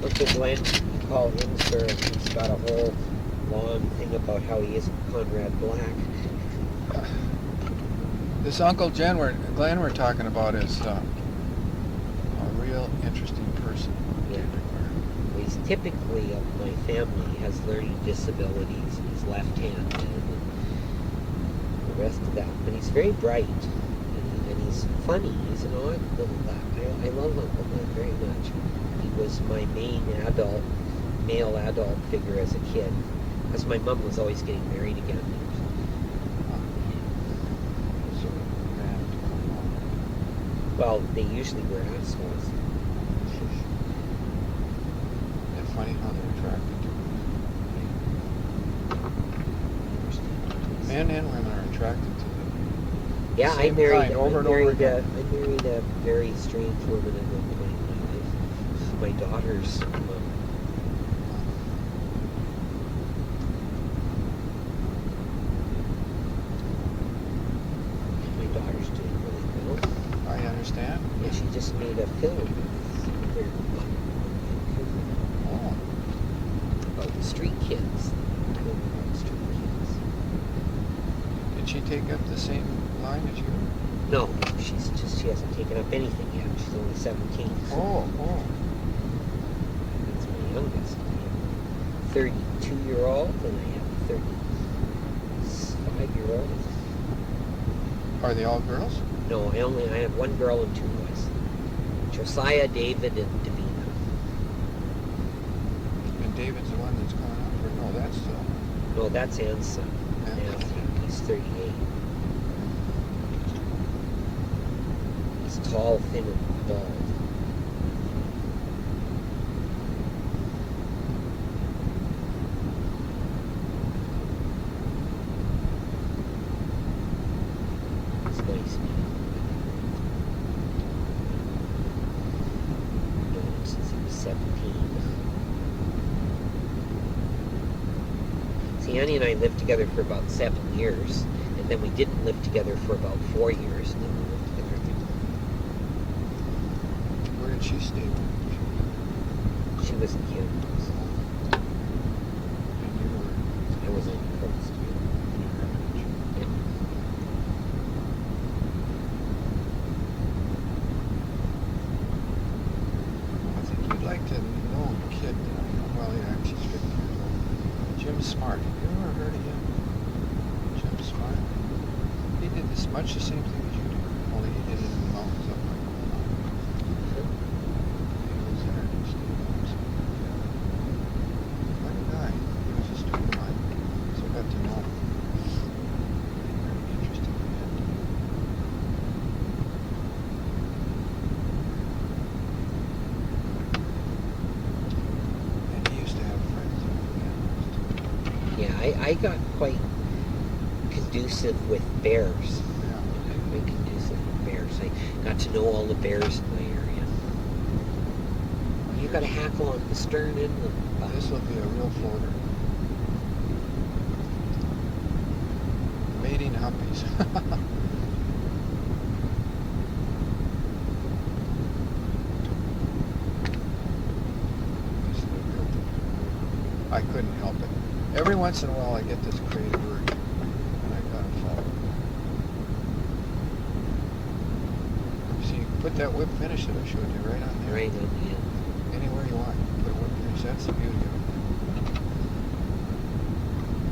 Look at Glenn, call him sir. He's got a whole long thing about how he is Conrad Black. This Uncle Glenn we're talking about is a real interesting person. Yeah. He's typically of my family has learning disabilities. He's left-handed and the rest of that. But he's very bright and he's funny. He's an odd little guy. I love Uncle Glenn very much. He was my main male adult figure as a kid. Because my mom was always getting married again. So, Well, they usually were assholes. it's funny how they're attracted to men and women are attracted to them. Yeah, I Same married. kind, over I and over married, again. I married a very strange woman at one point in my life. My daughter's mom. My daughter's doing really well. I understand. Yeah, she just made a film Oh, about the street kids. Film about street kids. did she take up the same line as you? No, she hasn't taken up anything yet. She's only 17. Oh. That's my youngest. I have a 32-year-old and I have a 35-year-old. Are they all girls? No, I have one girl and two boys. Josiah, David, and Davina. And David's the one that's coming up, or no? That's No, that's Ann's son. Yeah. He's 38. He's tall, thin, and bald. It's nice, man. Known him since he was 17. See, Annie and I lived together for about 7 years, and then we didn't live together for about 4 years, and then we lived together again. where did she stay? She was in Kansas. And you were I was on the coast. in your heritage. I think you'd like to know a kid. Well, yeah, she's 50 years old. Jim Smart. Have you ever heard of him? Jim Smart. He did much the same thing as you do. Only he did it in the mountains up like he was there and he stayed home. So, yeah. Quite a guy. He was a student of mine. So I got to know him. Very interesting man. And he used to have friends over there. Yeah, I got quite conducive with bears. Yeah. I got quite conducive with bears. I got to know all the bears in my area. You got a hackle on the stern and the bow. This will be a real floater. Mating humpies. This is a real thing. I couldn't help it. Every once in a while I get this creative urge and I gotta follow. See, you put that whip finish that I showed you right on there. Right on the end. Anywhere you want. Put a whip finish. That's the beauty of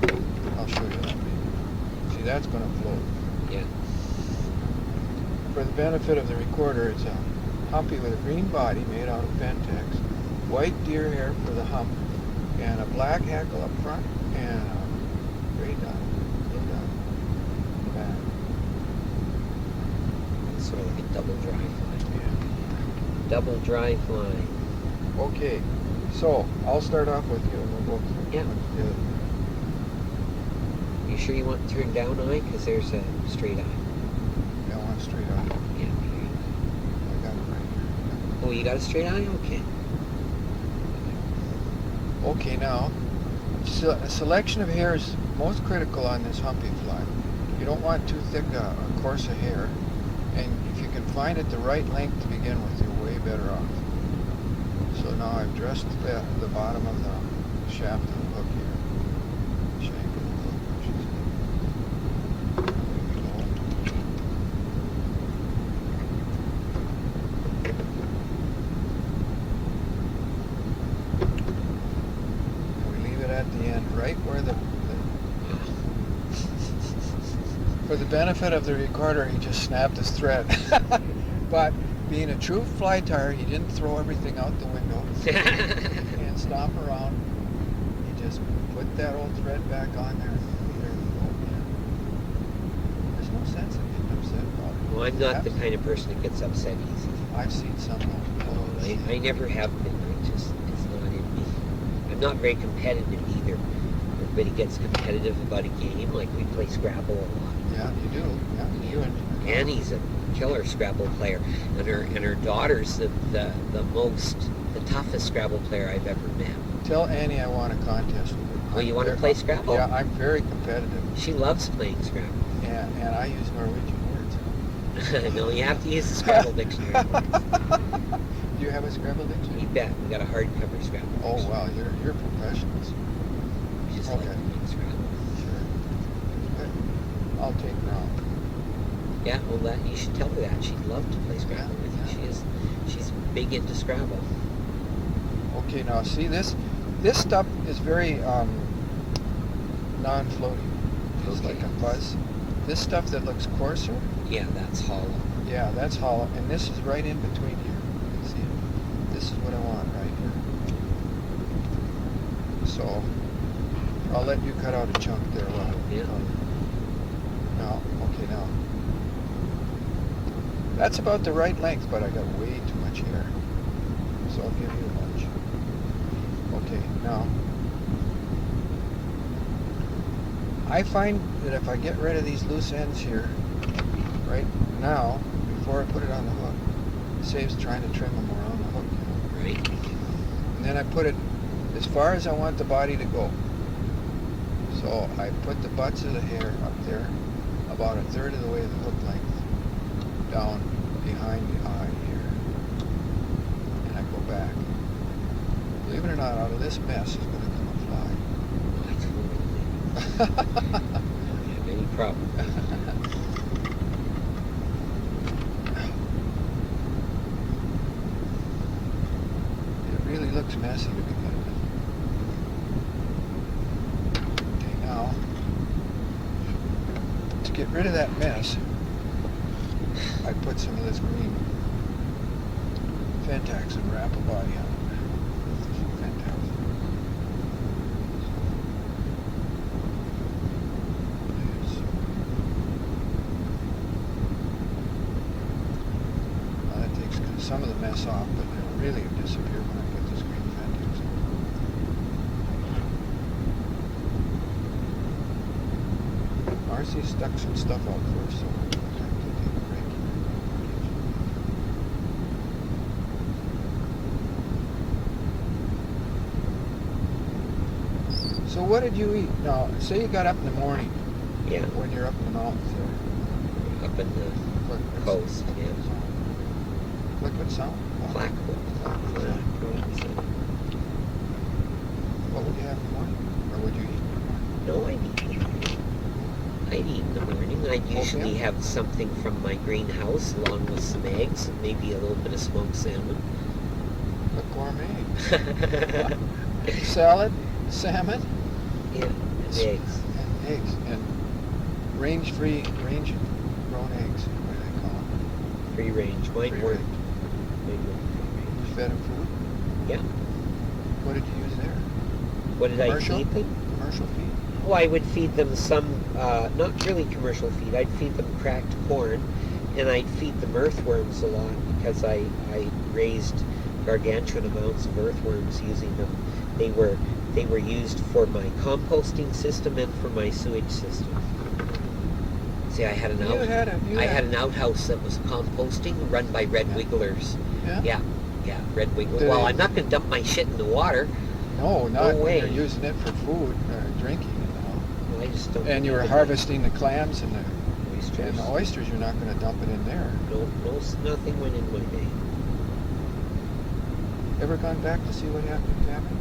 it. I'll show you that maybe. See, that's going to float. Yeah. For the benefit of the recorder, it's a humpy with a green body made out of Pentex, white deer hair for the hump, and a black hackle up front, and a gray dot, blue dot in the back. It's sort of like a double dry fly. Yeah. Double dry fly. Okay, so I'll start off with you. We'll go through. Yeah. You sure you want to turn down eye? Because there's a straight eye. I want straight on. Yeah. I got it right here. Oh, you got a straight eye? Okay. Okay, now, selection of hair is most critical on this humpy fly. You don't want too thick a course of hair, and if you can find it the right length to begin with, you're way better off. So now I've dressed the bottom of the shaft of the hook here. Shank of the hook, I should say. There we go. And we leave it at the end, right where for the benefit of the recorder, he just snapped his thread. But being a true fly tyer, he didn't throw everything out the window and stomp around. He just put that old thread back on there. There we go again. There's no sense in getting upset about it. Well, I'm not the kind of person that gets upset easy. I've seen some of those. I never have been. It's not in me. I'm not very competitive either. Everybody gets competitive about a game. Like we play Scrabble a lot. Yeah, you do. Yeah, you and Annie's a killer Scrabble player, and her daughter's the toughest Scrabble player I've ever met. Tell Annie I want a contest with her. Oh, you want to play Scrabble? Yeah, I'm very competitive. She loves playing Scrabble. And I use Norwegian words. No, you have to use the Scrabble dictionary. Do you have a Scrabble dictionary? You bet. We got a hardcover Scrabble. Oh dictionary. wow, you're professionals. We just like playing Scrabble. Sure. Good. I'll take her out. Yeah, well, you should tell her that. She'd love to play Scrabble with you. She's big into Scrabble. Okay, now see this stuff is very non-floating. It's Okay. like a fuzz. This stuff that looks coarser, Yeah, that's hollow. yeah, that's hollow, and this is right in between here. You can see it. This is what I want right here. So I'll let you cut out a chunk there. Yeah. Now, okay, now. That's about the right length, but I got way too much hair. So I'll give you a bunch. Okay, now. I find that if I get rid of these loose ends here, right now, before I put it on the hook, it saves trying to trim them around the hook. Right. And then I put it as far as I want the body to go. So I put the butts of the hair up there, about a third of the way of the hook length, down behind the eye here. And I go back. Believe it or not, out of this mess is going to come a fly. I totally don't have any problem. It really looks messy to begin with. Okay, now, to get rid of that mess, I put some of this green Fentax and wrap a body on it. Fentax. Now that takes some of the mess off, but it'll really disappear when I put this green Fentax on. Marcy stuck some stuff out first, so we're going to take a break here. So what did you eat? Now, say you got up in the morning Yeah, when you're up in the mountains there. up in the coast, yeah. Liquid sound? Blackwood. What would you have in the morning? Or would you eat in the morning? No, I'd eat in the morning. I'd usually have something from my greenhouse along with some eggs and maybe a little bit of smoked salmon. A gourmet. salad, salmon, Yeah, and eggs. and eggs, and range-grown eggs. What do they call them? Free range. Mine Free weren't. range. Mine weren't free You range. fed them food? Yeah. What did you use there? What did Commercial? I feed them? Commercial feed? Oh, I would feed them some, not really commercial feed. I'd feed them cracked corn, and I'd feed them earthworms a lot because I raised gargantuan amounts of earthworms using them. They were used for my composting system and for my sewage system. See, I had an outhouse that was composting run by red wigglers. Yeah? Yeah, red wigglers. Do Well, they- I'm not going to dump my shit in the water. No, not when way. you're using it for food or drinking. Well, I just don't. And you were believe in harvesting the clams and the oysters. the oysters. You're not going to dump it in there. No, nothing went in my day. Ever gone back to see what happened to Gavin?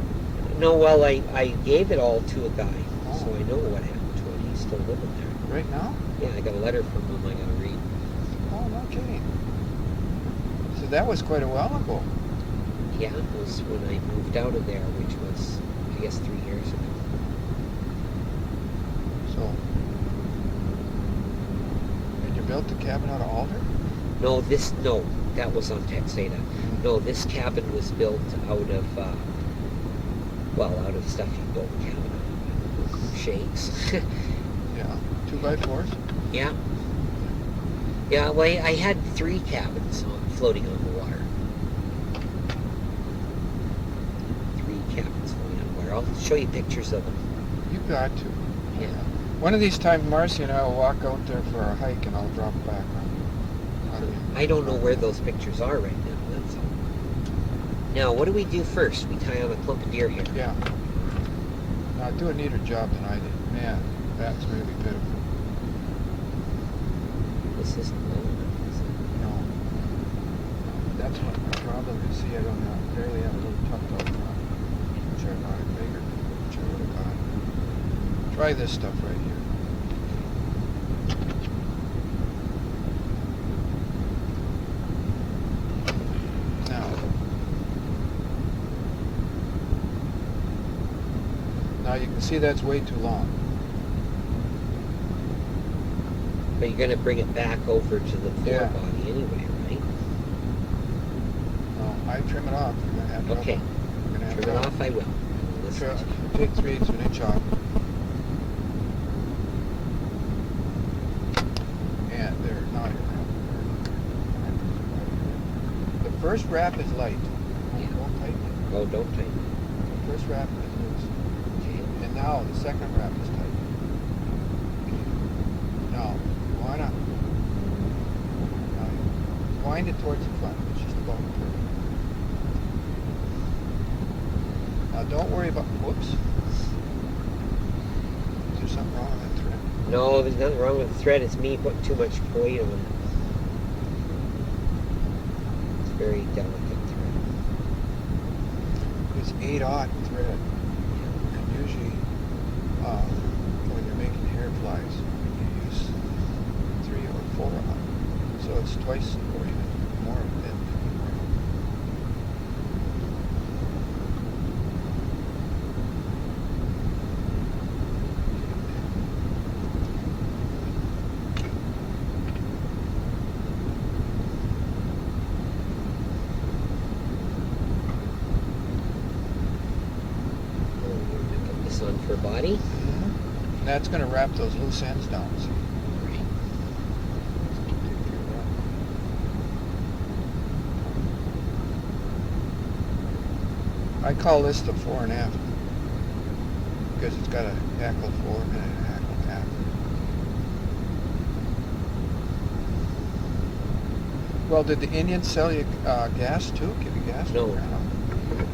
No, well, I gave it all to a guy, so Oh. I know what happened to it. He's still living there. Right now? Yeah, I got a letter from him I got to read. Oh, no kidding. So that was quite a while ago. Yeah, it was when I moved out of there, which was, I guess, 3 years ago. So, and you built the cabin out of alder? No, that was on Texada. No, this cabin was built out of, out of stuff you build a cabin out of. Shakes. Yeah. 2x4s? Yeah. Yeah, well, I had 3 cabins floating on the water. 3 cabins floating on the water. I'll show you pictures of them. You got to. Yeah. One of these times, Marcy and I will walk out there for a hike and I'll drop back on you. I don't know where those pictures are right now, that's all. Now, what do we do first? We tie on a clump of deer hair. Yeah. Now, do a neater job than I did. Man, that's really pitiful. This isn't low enough, is it? No. That's what my problem is. See, I don't have, barely have a little tucked out front. Which I wanted bigger, which I would have got. Try this stuff right here. Now you can see that's way too long. But you're going to bring it back over to the floor Yeah. body anyway, right? No, I trim it off. You're gonna have trouble. Okay. You're gonna have Trim it trouble. off, I will. Listen to you. Take 3/8 of an inch off. And there, now you're the first wrap is light. Yeah. Don't tighten it. Oh, don't tighten The first wrap is loose. it. Okay. And now the second wrap is tight. Okay. Now, you wanna now you wind it towards the front. It's just about perfect. Now don't worry about, whoops. Is there something wrong with that thread? No, there's nothing wrong with the thread. It's me putting too much weight on it. It's very delicate thread. It's 8/0 thread. And usually, when you're making hair flies, you use 3 or 4/0. So it's twice or even more thin. Put this on for body. And that's going to wrap those loose ends down. See? Right. I call this the 4 1/2 because it's got a hackle 4 and a hackle half. Well, did the Indians sell you gas too? Give you gas? No.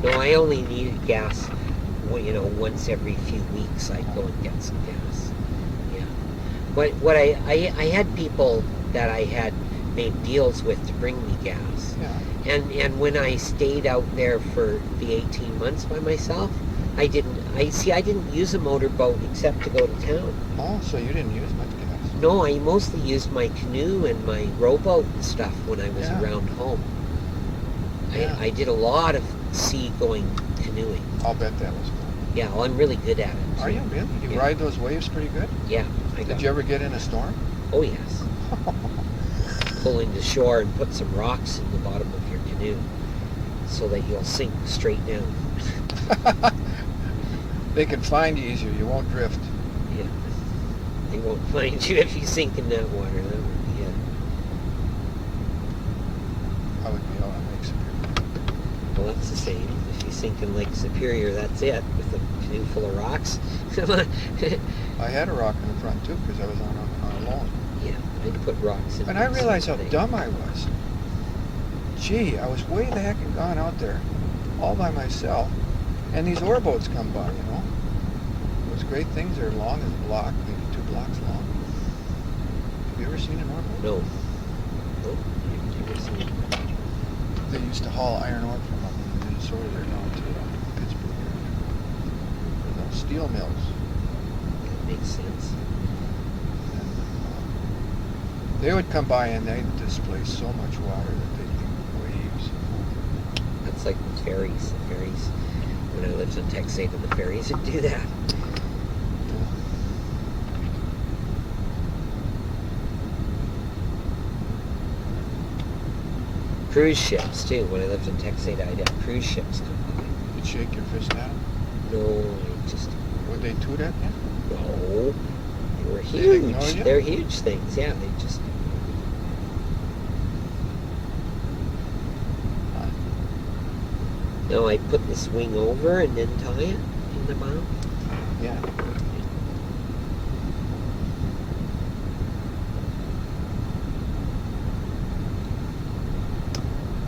No, I only needed gas, once every few weeks I'd go and get some gas. Yeah. What I had people that I had made deals with to bring me gas. Yeah. And when I stayed out there for the 18 months by myself, I didn't use a motorboat except to go to town. Oh, so you didn't use much gas? No, I mostly used my canoe and my rowboat and stuff when I was Yeah. around home. Yeah. I did a lot of sea-going canoeing. canoeing. I'll bet that was fun. Yeah, well, I'm really good at it. Are you really? You Yeah. ride those waves pretty good? Yeah. Did you ever get in a storm? Oh, yes. Pull into shore and put some rocks in the bottom of your canoe so that you'll sink straight down. They can find you easier. You won't drift. Yeah. They won't find you if you sink in that water. That would be it. I would be on Lake Superior. Well, that's the same. If you sink in Lake Superior, that's it, with a canoe full of rocks. I had a rock in the front too because I was on a loan. Yeah, I'd put rocks in. And I the realized how thing. dumb I was. Gee, I was way the heck and gone out there all by myself. And these ore boats come by, you know. Those great things are long as a block, maybe 2 blocks long. Have you ever seen an ore boat? No. Nope. I've never seen it. They used to haul iron ore from up in Minnesota there down to Pittsburgh area. Those steel mills. That makes sense. And, they would come by and they'd displace so much water that they'd be waves. That's like the ferries. The ferries. When I lived in Texas, the ferries would do that. Cruise ships too. When I lived in Texas, I'd have cruise ships come by. You'd shake your fist at them. No, I just Would they toot at you? no. They were They ignore huge. you? They're huge things. Yeah, they just. No, I'd put the swing over and then tie it in the mouth. Yeah.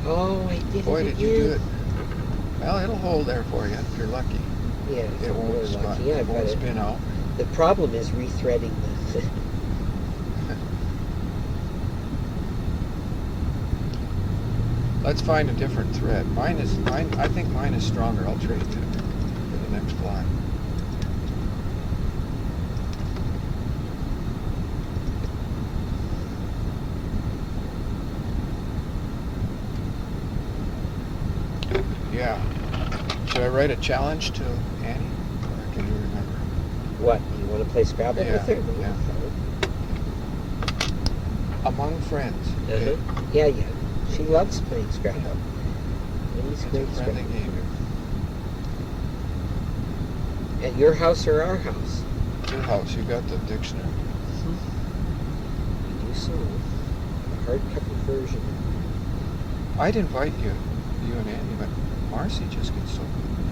Oh, I did Boy, it did again. you do it. Well, it'll hold there for you if you're lucky. Yeah, if It I'm won't, really spin, lucky. Yeah, it I've got won't it. spin out. The problem is rethreading the. Let's find a different thread. Mine. I think mine is stronger. I'll trade it for the next fly. Yeah. Should I write a challenge to Annie? Or can you remember? What? You want to play Scrabble Yeah, with her? No, yeah. Among friends. Uh-huh. Yeah, yeah. She loves playing Scrabble. It's It's great a friendly Scrabble. game. At your house or our house? Your house, you got the dictionary. We do so. The hardcover version. I'd invite you and Andy, but Marcy just gets so,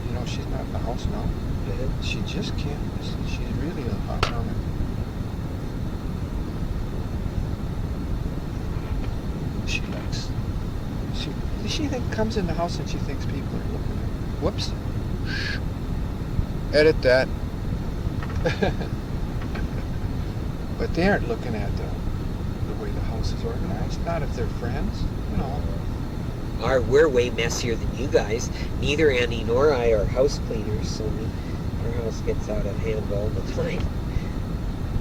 you know, she's not in the house now. Uh-huh. She just can't. She's really a hot hermit. She likes. She comes in the house and she thinks people are looking at her. Whoops. Shh. Edit that. But they aren't looking at the way the house is organized. Not if they're friends, you know. We're way messier than you guys. Neither Annie nor I are house cleaners, so our house gets out of hand all the time.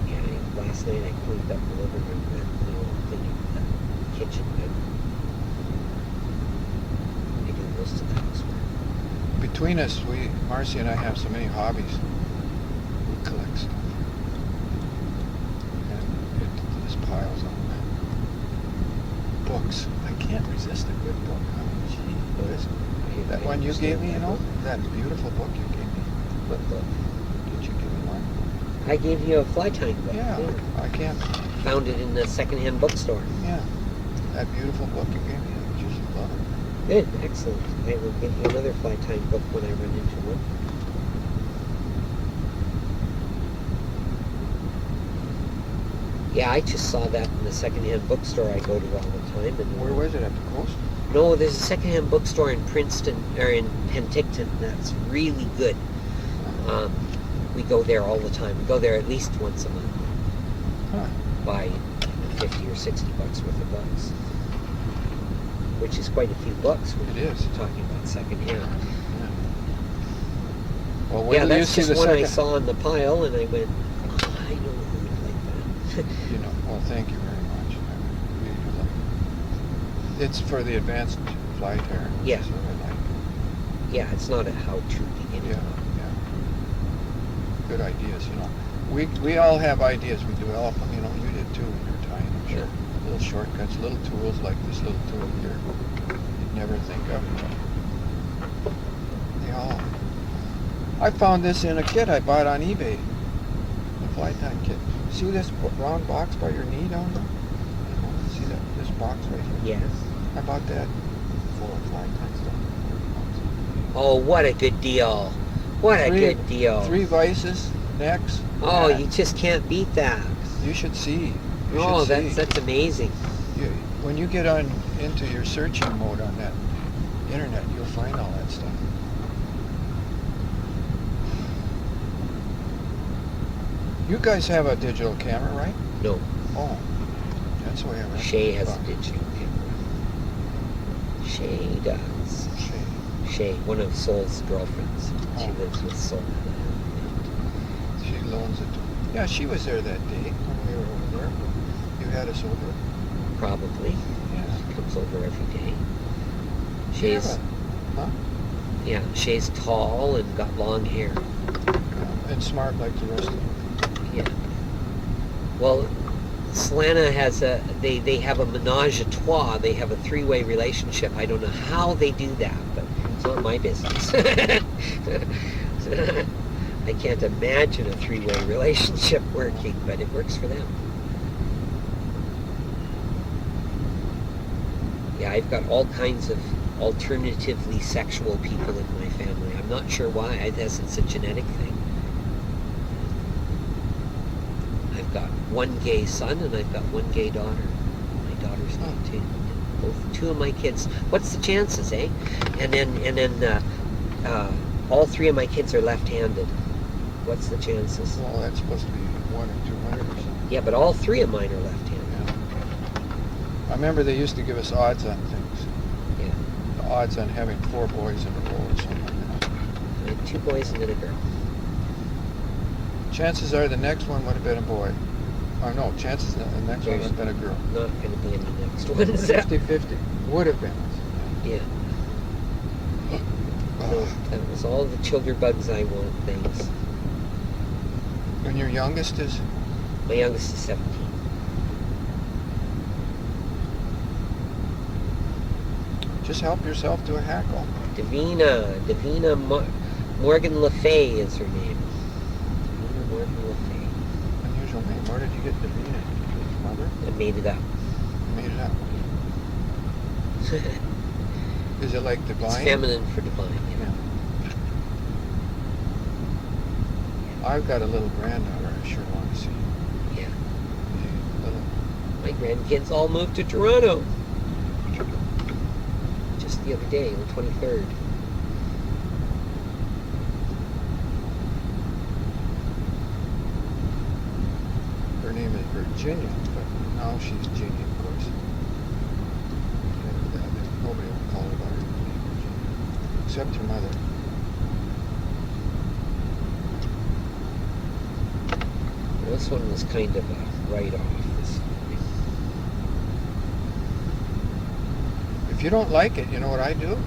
Yeah, last night I cleaned up the living room and cleaning the kitchen. I do most of the housework. Between us, Marcy and I have so many hobbies. We collect stuff. And it just piles on. Books. I can't resist a good book. I mean, gee, listen. That one you gave me, you know? That beautiful book you gave me. What book? Did you give me one? I gave you a fly tying book. Yeah, I can't. Found it in the secondhand bookstore. Yeah. That beautiful book you gave me, I just love it. Good, excellent. I will get you another fly tying book when I run into one. Yeah, I just saw that in the secondhand bookstore I go to all the time. And Where was it? At the coast? No, there's a secondhand bookstore in Princeton, or in Penticton, that's really good. We go there all the time. We go there at least once a month. Huh. Buy 50 or 60 bucks worth of books. Which is quite a few bucks when It you're is. talking about secondhand. Yeah. Well, when Yeah, do you that's see just the one I second? saw in the pile, and I went, oh, I know who would like that. You know, well, thank you very much. I really like it. It's for the advanced fly tying. Yeah. That's what I like. Yeah, it's not a how-to beginning. Yeah. Good ideas, you know. We all have ideas. We develop them, you know. You did too in your time, I'm sure. Little shortcuts, little tools like this little tool here. You'd never think of. They all. I found this in a kit I bought on eBay. The fly tying kit. See this round box by your knee down there? See that? This box right here? Yes. I bought that full of fly tying stuff. Oh, what a good deal. What a good deal. 3 vices, necks. Oh, that. you just can't beat that. You should see. Oh, that's amazing. When you get on into your searching mode on that internet, you'll find all that stuff. You guys have a digital camera, right? No. Oh, that's why I read. Shay has a digital camera. Shay does. Shay, one of Sol's girlfriends. She lives with Sol. She loans it to. Yeah, she was there that day when we were over there. You had us over. Probably. Yeah. She comes over every day. Shay's, Huh? yeah, Shay's tall and got long hair. And smart like the rest of them. Yeah. Well, Solana has they have a menage a trois. They have a 3-way relationship. I don't know how they do that, but it's not my business. I can't imagine a 3-way relationship working, but it works for them. Yeah, I've got all kinds of alternatively sexual people in my family. I'm not sure why. I guess it's a genetic thing. I've got one gay son and I've got one gay daughter. My daughter's gay too. Both 2 of my kids. What's the chances, eh? And then all 3 of my kids are left-handed. What's the chances? Well, that's supposed to be 1 or 200 or something. Yeah, but all 3 of mine are left-handed. Yeah. I remember they used to give us odds on things. Yeah. The odds on having 4 boys in a row or something like that. I had 2 boys and then a girl. Chances are the next one would have been a boy. Oh no, chances the next one would have been a girl. Not going to be any next ones. 50-50. Would have been. Yeah. No, that was all the childerbugs I want things. And your youngest is? My youngest is 17. Just help yourself to a hackle. Davina Morgan Le Fay is her name. Davina Morgan Le Fay. Unusual name. Where did you get Davina? Your mother? I made it up. You made it up. Is it like divine? It's feminine for divine, yeah. I've got a little granddaughter I sure want to see. Yeah. Little. My grandkids all moved to Toronto. Just the other day, the 23rd. Her name is Virginia, but now she's Jeannie, of course. Nobody will call her by her name, Virginia, except her mother. Well, this one was kind of a write-off. If you don't like it, you know what I do?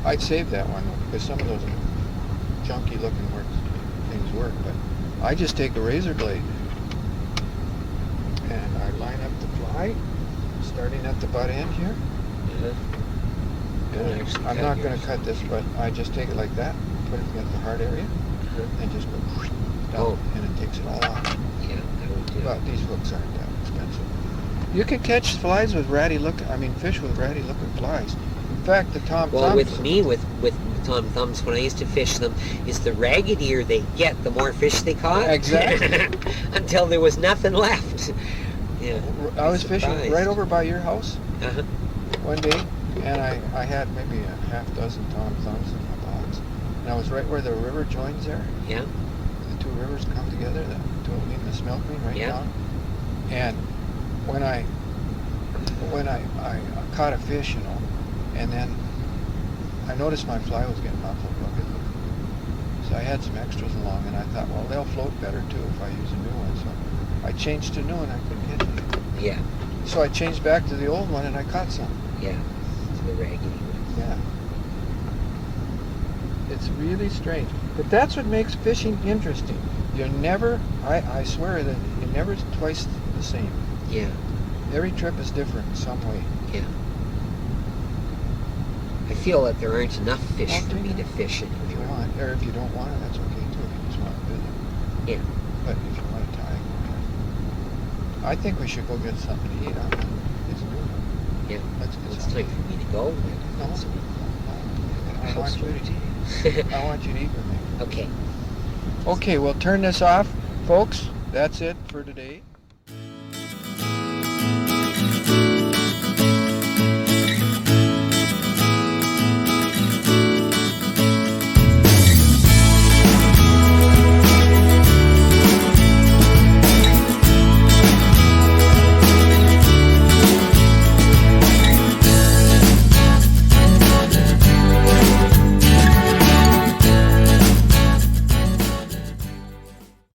I'd save that one because some of those junky looking things work, but I just take a razor blade and I line up the fly starting at the butt end here. And I'm not going to cut this, but I just take it like that, put it at the heart area, and just go down, and it takes it all off. Yeah, that would do. But these hooks aren't that expensive. You can catch flies with fish with ratty looking flies. In fact, the Tom Well, Thumbs. with me, with Tom Thumbs, when I used to fish them, is the raggedier they get, the more fish they caught. Exactly. Until there was nothing left. Yeah. I was fishing right over by your house Uh-huh. one day, and I had maybe a half dozen Tom Thumbs in my box. And I was right where the river joins there. Yeah. The 2 rivers come together, the Tuolumne and the Smeltene right down. And when I caught a fish, you know, and then I noticed my fly was getting awful rugged. So I had some extras along, and I thought, well, they'll float better too if I use a new one. So I changed to new, and I couldn't get any. Yeah. So I changed back to the old one, and I caught some. Yeah. It's the raggedy one. Yeah. It's really strange. But that's what makes fishing interesting. You're never, I swear that you're never twice the same. Yeah. Every trip is different in some way. Yeah. I feel that there aren't enough fish Well, for take me it to fish If you anymore. want, or if you don't want it, that's okay too. If you just want to visit. Yeah. But if you want to tie, okay. I think we should go get something to eat. It's noon. Yeah. Let's get It's something. time for me to go. No. I want you to eat. I want you to eat with me. Okay. Okay, we'll turn this off, folks. That's it for today.